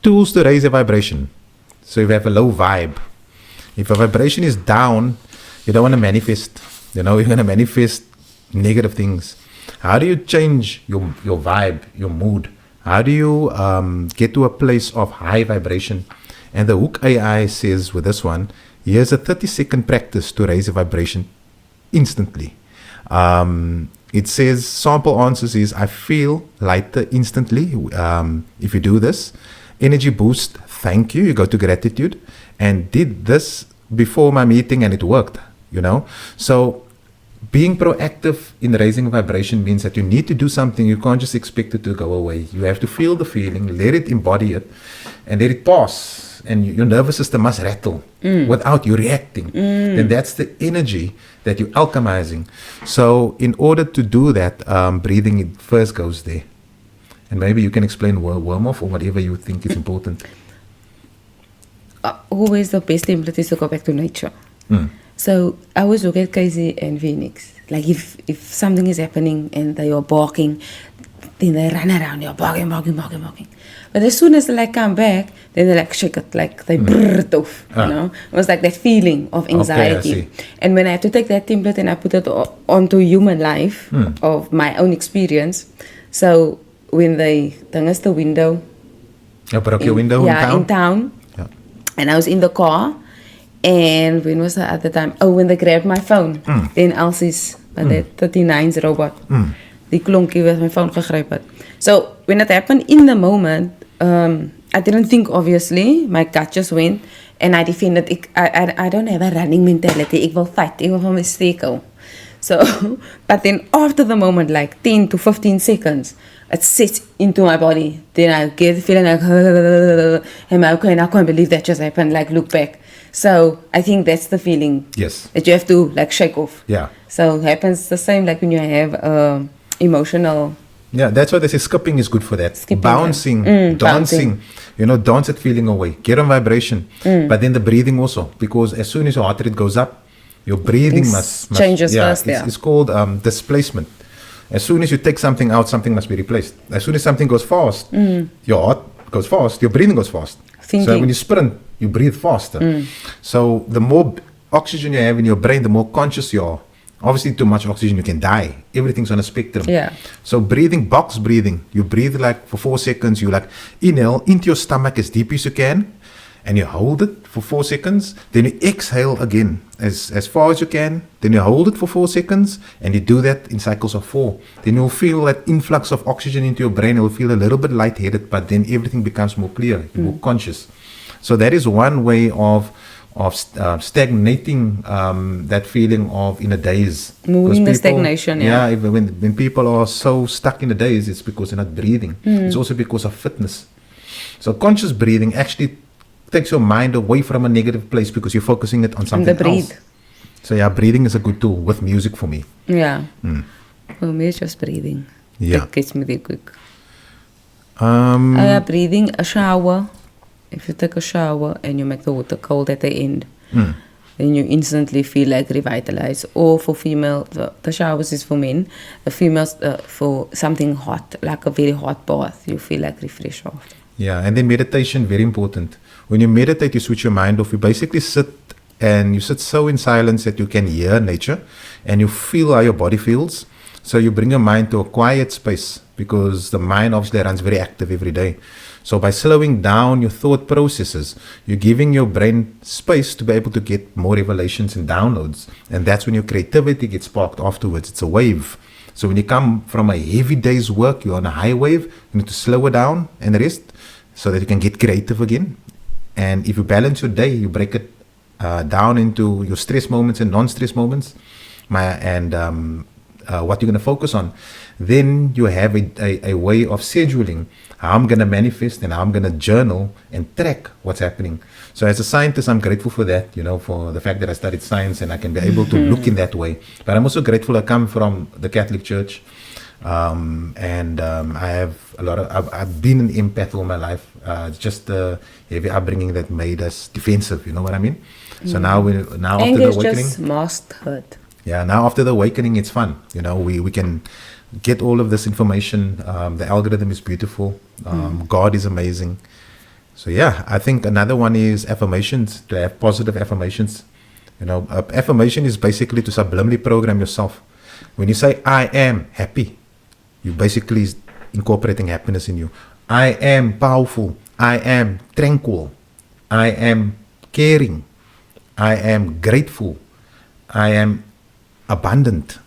tools to raise a vibration. So if you have a low vibe, if a vibration is down, you don't want to manifest. You're going to manifest negative things. How do you change your vibe, your mood? How do you get to a place of high vibration? And the Hook AI says with this one, here's a 30-second practice to raise a vibration instantly. It says sample answers is, I feel lighter instantly if you do this. Energy boost, thank you. You go to gratitude, and did this before my meeting and it worked, So being proactive in raising vibration means that you need to do something. You can't just expect it to go away. You have to feel the feeling, let it embody it, and let it pass. And your nervous system must rattle without you reacting. Then that's the energy that you're alchemizing. So in order to do that, breathing it first goes there. And maybe you can explain Wim Hof or whatever you think is important. Always the best template is to go back to nature. So I always look at Casey and Phoenix. Like if something is happening and they are barking, then they run around, they're barking. But as soon as they come back, then they shake it, like they brrr it off, you know. It was like that feeling of anxiety. Okay, I see. And when I have to take that template and I put it onto human life of my own experience. So when they us the window. You broke your window Yeah, in in town. Yeah. And I was in the car, And when was the other time? Oh, when they grabbed my phone. Then Elsie's, the 39's robot. Die klonkie wat my phone gegryp het. So, when it happened in the moment, I didn't think, obviously. My gut just went. And I defended, I don't have a running mentality. Ek wil fight. Ek wil van my steek hou. So, but then after the moment, like 10 to 15 seconds, it sets into my body. Then I get the feeling like, am I okay? And I can't believe that just happened. Like, look back. So, I think that's the feeling. Yes. That you have to, like, shake off. Yeah. So, it happens the same like when you have emotional... Yeah, that's why they say skipping is good for that. Skipping, bouncing, dancing. bouncing. You know, dance that feeling away. Get on vibration. But then the breathing also. Because as soon as your heart rate goes up, your breathing must changes first, It's called displacement. As soon as you take something out, something must be replaced. As soon as something goes fast, your heart goes fast, your breathing goes fast. Thinking. So when you sprint, you breathe faster. So the more oxygen you have in your brain, the more conscious you are. Obviously, too much oxygen, you can die. Everything's on a spectrum. Yeah. So breathing, box breathing. You breathe like for 4 seconds. You like inhale into your stomach as deep as you can, and you hold it for 4 seconds. Then you exhale again as far as you can. Then you hold it for 4 seconds, and you do that in cycles of 4. Then you'll feel that influx of oxygen into your brain. You'll feel a little bit lightheaded, but then everything becomes more clear, more conscious. So that is one way of stagnating that feeling of in a daze. Moving the stagnation, yeah. When people are so stuck in a daze, it's because they're not breathing. It's also because of fitness. So conscious breathing actually takes your mind away from a negative place because you're focusing it on something else. So yeah, breathing is a good tool with music for me. Yeah. For me, it's just breathing. Yeah. That gets me there quick. Breathing, a shower. If you take a shower and you make the water cold at the end, then you instantly feel like revitalized. Or for female, the showers is for men. The females, for something hot, like a very hot bath, you feel like refreshed after. Yeah, and then meditation, very important. When you meditate, you switch your mind off. You basically sit so in silence that you can hear nature and you feel how your body feels. So you bring your mind to a quiet space because the mind obviously runs very active every day. So by slowing down your thought processes, you're giving your brain space to be able to get more revelations and downloads. And that's when your creativity gets sparked afterwards. It's a wave. So when you come from a heavy day's work, you're on a high wave, you need to slow it down and rest so that you can get creative again. And if you balance your day, you break it down into your stress moments and non-stress moments what you're going to focus on. Then you have a way of scheduling how I'm going to manifest and how I'm going to journal and track what's happening. So as a scientist, I'm grateful for that, for the fact that I studied science and I can be able to look in that way. But I'm also grateful I come from the Catholic Church. I have I've been an empath all my life. It's just the heavy upbringing that made us defensive, you know what I mean? So now after the awakening, just mastered. Yeah, now after the awakening, it's fun. We can get all of this information. The algorithm is beautiful. God is amazing. So yeah, I think another one is affirmations, to have positive affirmations. Affirmation is basically to subliminally program yourself. When you say, I am happy, you basically incorporating happiness in you. I am powerful. I am tranquil. I am caring. I am grateful. I am abundant.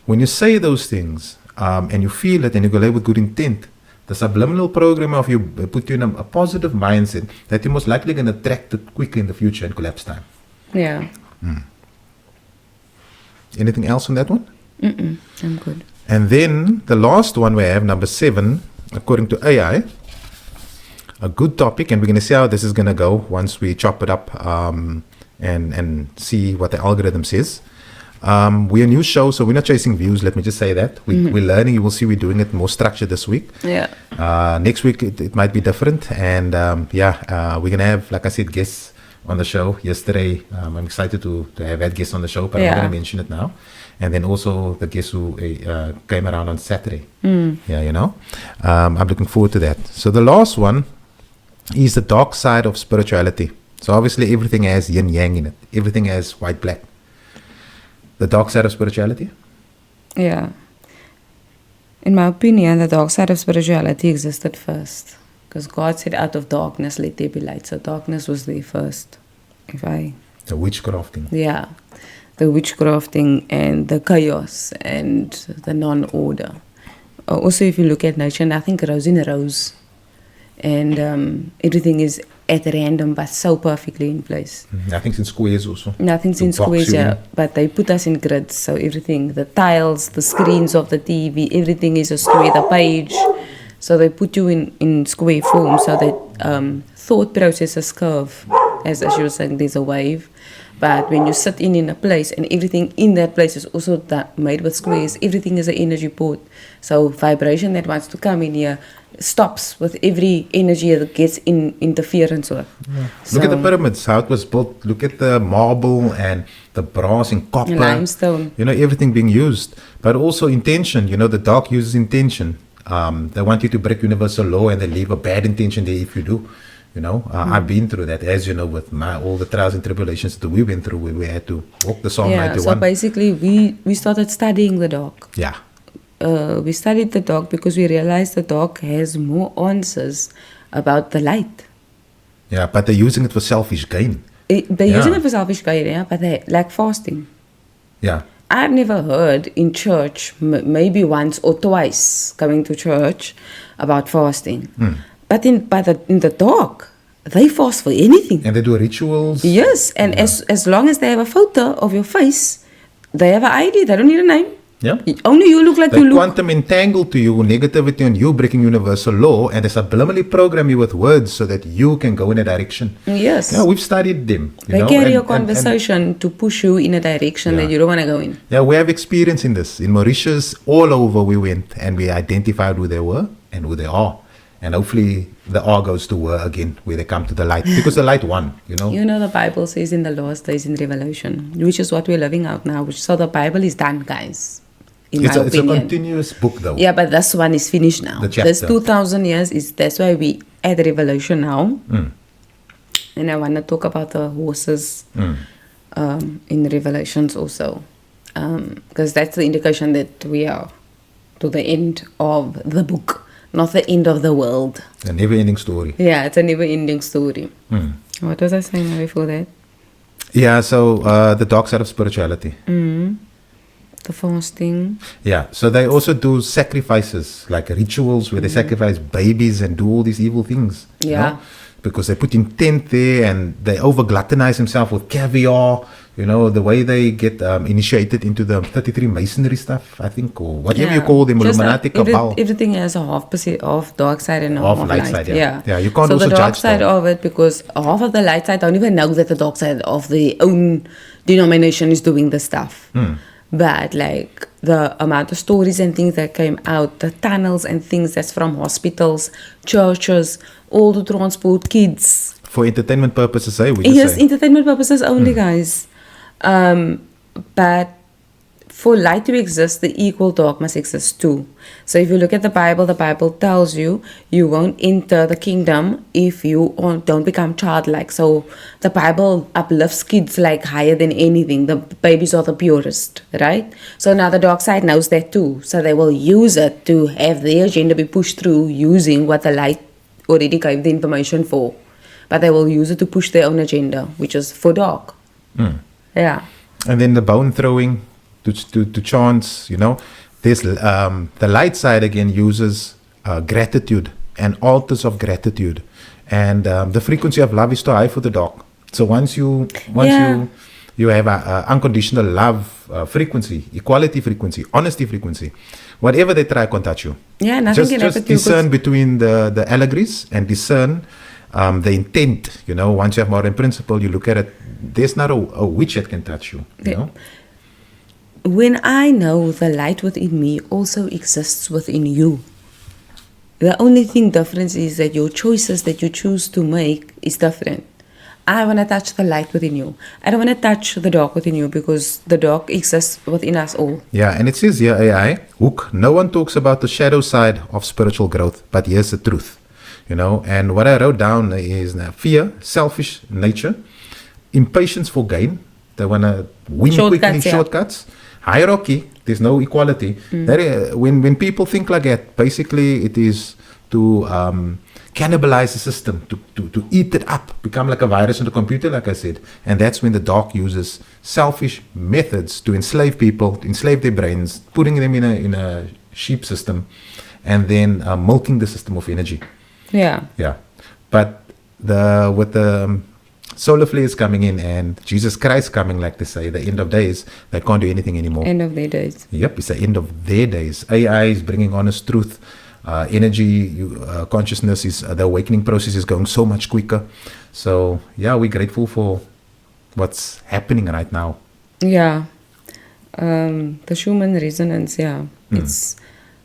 When you say those things and you feel it and you go live with good intent, the subliminal program of you put you in a positive mindset that you're most likely going to attract it quicker in the future and collapse time. Yeah. Anything else on that one? I'm good. And then the last one we have, number 7, according to AI, a good topic, and we're going to see how this is going to go once we chop it up and see what the algorithm says. We're a new show, so we're not chasing views. Let me just say that. We're learning. You will see we're doing it more structured this week. Yeah. Next week, it might be different. And we're going to have, like I said, guests on the show. Yesterday, I'm excited to have had guests on the show, but I'm not going to mention it now. And then also the guests who came around on Saturday. Yeah, I'm looking forward to that. So the last one is the dark side of spirituality. So obviously everything has yin yang in it. Everything has white black. The dark side of spirituality? Yeah. In my opinion, the dark side of spirituality existed first. Because God said, out of darkness, let there be light. So darkness was there first. If I The witchcrafting. Yeah, the witchcrafting and the chaos and the non-order. Also, if you look at nature, nothing grows in a rows, and everything is at random but so perfectly in place. Nothing's in squares also. Nothing's To in box squares, you yeah, in. but they put us in grids, so everything, the tiles, the screens of the TV, everything is a square, the page. So they put you in square form so that thought processes curve. As you were saying, there's a wave. But when you sit in a place and everything in that place is also made with squares, everything is an energy port. So vibration that wants to come in here stops with every energy that gets in interference with. Look at the pyramids, how it was built. Look at the marble and the brass and copper. And limestone. You know, everything being used. But also intention. You know, the dark uses intention. They want you to break universal law and they leave a bad intention there if you do. You know, I've been through that, as you know, with all the trials and tribulations that we went through, where we had to walk the Psalm Yeah, 91. so basically we started studying the dark. Yeah. We studied the dark because we realized the dark has more answers about the light. Yeah, but they're using it for selfish gain. They're Yeah. using it for selfish gain, yeah, but they like fasting. Yeah. I've never heard in church, maybe once or twice coming to church, about fasting. But in the dark, they fast for anything. And they do rituals. Yes, and as long as they have a photo of your face, they have an ID. They don't need a name. Yeah. Only you look like They you look. quantum entangle to you negativity on you breaking universal law, and they subliminally program you with words so that you can go in a direction. Yes. Yeah, we've studied them. You They know, carry a and- conversation to push you in a direction Yeah. that you don't want to go in. yeah, we have experience in this. In Mauritius, all over we went and we identified who they were and who they are. And hopefully the R goes to war again, where they come to the light. Because the light won, you know. You know, the Bible says in the last days in Revelation, which is what we're living out now. So the Bible is done, guys. In It's my a opinion. continuous book, though. Yeah, but this one is finished now. The This chapter. 2000 years that's why we at Revelation now. And I want to talk about the horses in Revelations also. Because that's the indication that we are to the end of the book, not the end of the world. A never-ending story. Yeah, it's a never-ending story. What was I saying before that? Yeah, so the dark side of spirituality. The fasting. Yeah, so they also do sacrifices, like rituals where they sacrifice babies and do all these evil things. you Yeah. know, because they put intent there and they over gluttonize themselves with caviar. You know, the way they get initiated into the 33 masonry stuff, I think, or whatever you call them, Just Illuminati, every- Cabal. Everything has a half dark side and a Half half light light side, yeah. Yeah, you can't so also the dark judge side that. of it, because half of the light side don't even know that the dark side of their own denomination is doing the stuff. But like the amount of stories and things that came out, the tunnels and things that's from hospitals, churches, all to transport kids. For entertainment purposes, we just Yes, say. entertainment purposes only, guys. But for light to exist, the equal dark must exist too. So if you look at the Bible tells you you won't enter the kingdom if you don't become childlike. So the Bible uplifts kids like higher than anything. The babies are the purest, right? So now the dark side knows that too. So they will use it to have their agenda be pushed through using what the light already gave the information for. But they will use it to push their own agenda, which is for dark. Yeah. And then the bone throwing to chants, you know. There's the light side again uses gratitude and altars of gratitude. And the frequency of love is too high for the dark. So once you have a unconditional love frequency, equality frequency, honesty frequency, whatever they try can't touch you. Yeah, nothing can Just happen to you. discern between the allegories and discern the intent. You know, once you have moral principle, you look at it. There's not a witch that can touch you. You know. When I know the light within me also exists within you, the only thing difference is that your choices that you choose to make is different. I want to touch the light within you. I don't want to touch the dark within you because the dark exists within us all. Yeah, and it says here, AI, Hook, no one talks about the shadow side of spiritual growth, but here's the truth. You know, and what I wrote down is fear, selfish nature, impatience for gain. They want to win quickly, shortcuts. Hierarchy, there's no equality. That is, when people think like that, basically it is to cannibalize the system, to eat it up, become like a virus in the computer, like I said. And that's when the dark uses selfish methods to enslave people, to enslave their brains, putting them in a sheep system, and then milking the system of energy. Yeah. Yeah. But with the solar flares coming in and Jesus Christ coming, like they say, the end of days, they can't do anything anymore. End of their days. Yep, it's the end of their days. AI is bringing honest truth. Energy, consciousness is the awakening process is going so much quicker. So yeah, we're grateful for what's happening right now. Yeah. The Schumann resonance, yeah. It's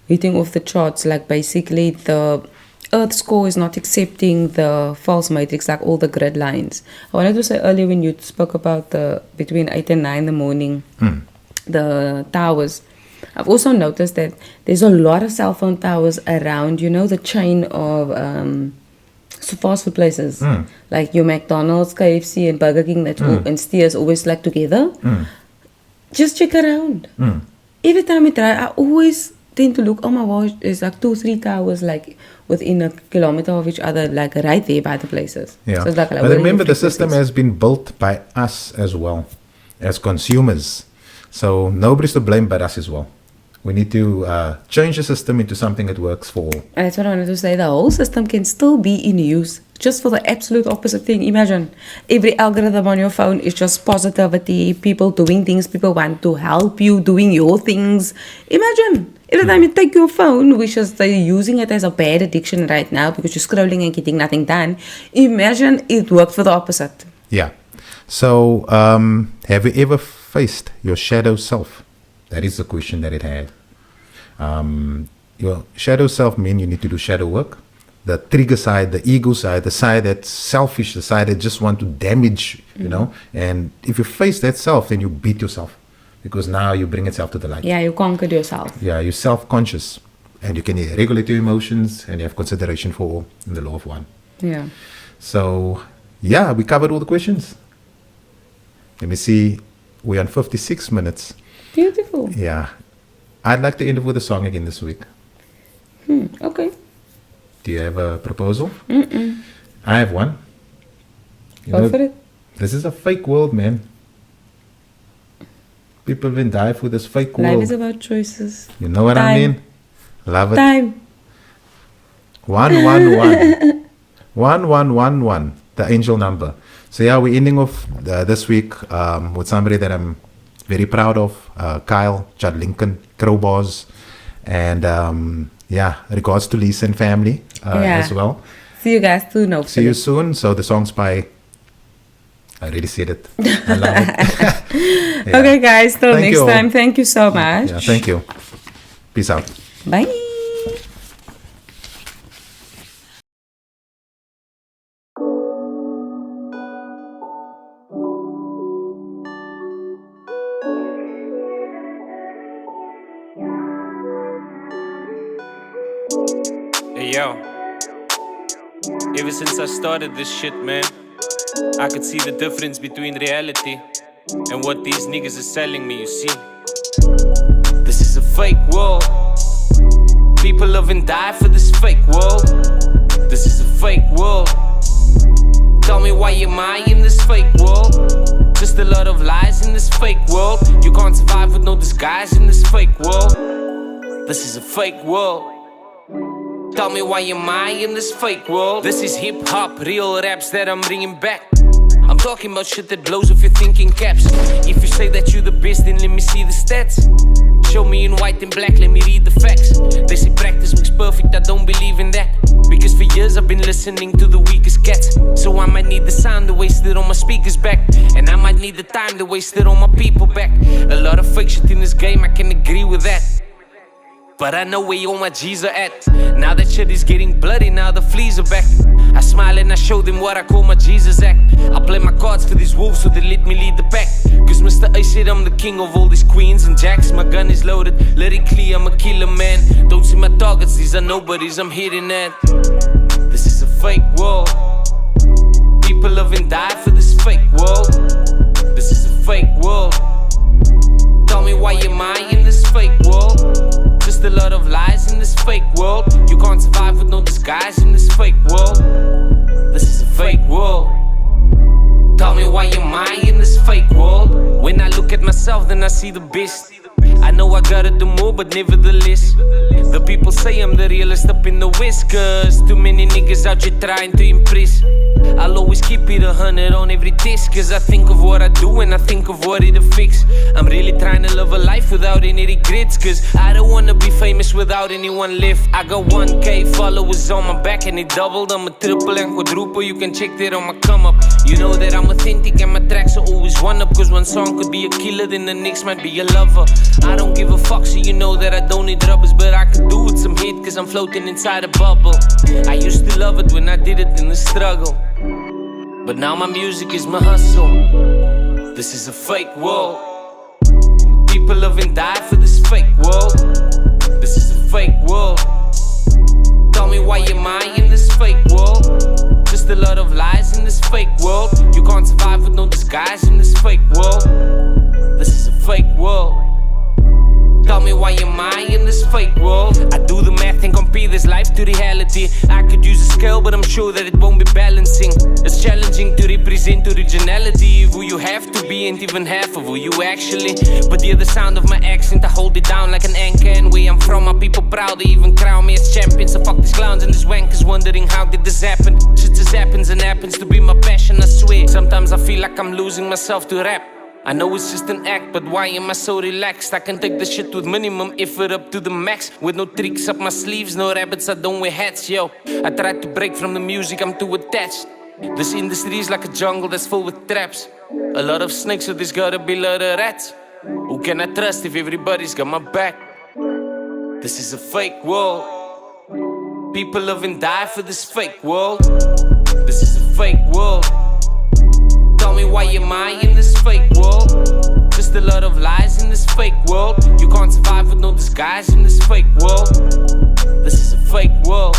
hitting off the charts. Like basically the Earth's core is not accepting the false matrix, like all the grid lines. I wanted to say earlier when you spoke about the between 8 and 9 in the morning, the towers. I've also noticed that there's a lot of cell phone towers around, the chain of fast food places. Like your McDonald's, KFC, and Burger King, that's all, and Steers always like together. Just check around. Every time I try, I always tend to look, oh my gosh, there's like 2-3 towers like within a kilometer of each other, like right there by the places. Yeah. So it's like, but remember, the system has been built by us as well, as consumers. So nobody's to blame but us as well. We need to change the system into something that works for all. And that's what I wanted to say. The whole system can still be in use just for the absolute opposite thing. Imagine every algorithm on your phone is just positivity, people doing things, people want to help you doing your things. Imagine every time you take your phone, which is they're using it as a bad addiction right now because you're scrolling and getting nothing done. Imagine it worked for the opposite. Yeah. So have you ever faced your shadow self? That is the question that it had. Your shadow self means you need to do shadow work. The trigger side, the ego side, the side that's selfish, the side that just want to damage, you know. And if you face that self, then you beat yourself because now you bring itself to the light. Yeah, you conquered yourself. Yeah, you're self-conscious and you can regulate your emotions and you have consideration for all in the law of one. Yeah. So, yeah, we covered all the questions. Let me see. We're on 56 minutes. Beautiful. Yeah. I'd like to end with a song again this week. Okay. Do you have a proposal? I have one. Go for it. This is a fake world, man. People will die for this fake world. Life is about choices. You know what I mean? Love it. Time. 111. 1111. The angel number. So yeah, we're ending off this week with somebody that I'm very proud of. Kyle, Chad Lincoln, Crowbars. And yeah, regards to Lisa and family as well. See you guys soon. Hopefully. See you soon. So the song's by... I already said it. I love it. Yeah. Okay, guys. Till Thank next you. time. Thank you so much. Yeah, thank you. Peace out. Bye. Hey yo, ever since I started this shit, man, I could see the difference between reality and what these niggas are selling me, you see. This is a fake world. People live and die for this fake world. This is a fake world. Tell me why am I in this fake world? Just a lot of lies in this fake world. You can't survive with no disguise in this fake world. This is a fake world. Tell me why am I in this fake world? This is hip-hop, real raps that I'm bringing back. I'm talking about shit that blows off your thinking caps. If you say that you're the best, then let me see the stats. Show me in white and black, let me read the facts. They say practice makes perfect, I don't believe in that. Because for years I've been listening to the weakest cats. So I might need the sound to waste it on my speakers back. And I might need the time to waste it on my people back. A lot of fake shit in this game, I can agree with that. But I know where all my G's are at. Now that shit is getting bloody, now the fleas are back. I smile and I show them what I call my Jesus act. I play my cards for these wolves so they let me lead the pack. Cause Mr. A said I'm the king of all these queens and jacks. My gun is loaded, lyrically I'm a killer man. Don't see my targets, these are nobodies I'm hitting at. This is a fake world. People live and die for this fake world. This is a fake world. Tell me why am I in this fake world? Just a lot of lies in this fake world. You can't survive with no disguise in this fake world. myself, then I see the best. I know I gotta do more, but nevertheless, the people say I'm the realest up in the West. Cause too many niggas out here trying to impress. I'll always keep it 100 on every test. Cause I think of what I do and I think of what it'll fix. I'm really trying to live a life without any regrets. Cause I don't wanna be famous without anyone left. I got 1K followers on my back and it doubled. I'm a triple and quadruple, you can check that on my come up. You know that I'm authentic and my tracks are always one up. Cause one song could be a killer, then the next might be a lover. I don't give a fuck, so you know that I don't need rubbers. But I could do with some hit, cause I'm floating inside a bubble. I used to love it when I did it in the struggle, but now my music is my hustle. This is a fake world. People live and die for this fake world. This is a fake world. Tell me why am I in this fake world? Just a lot of lies in this fake world. You can't survive with no disguise in this fake world. This is a fake world. Tell me why am I in this fake world? I do the math and compare this life to reality. I could use a scale, but I'm sure that it won't be balancing. It's challenging to represent originality of who you have to be, and even half of who you actually. But hear the sound of my accent, I hold it down like an anchor. And where I'm from, my people proud, they even crown me as champion. So fuck these clowns and these wankers wondering how did this happen. Shit just happens and happens to be my passion, I swear. Sometimes I feel like I'm losing myself to rap. I know it's just an act, but why am I so relaxed? I can take the shit with minimum effort up to the max. With no tricks up my sleeves, no rabbits, I don't wear hats, yo. I try to break from the music, I'm too attached. This industry is like a jungle that's full with traps. A lot of snakes, so there's gotta be a lot of rats. Who can I trust if everybody's got my back? This is a fake world. People live and die for this fake world. This is a fake world. Tell me why am I in this fake world? Just a lot of lies in this fake world. You can't survive with no disguise in this fake world. This is a fake world.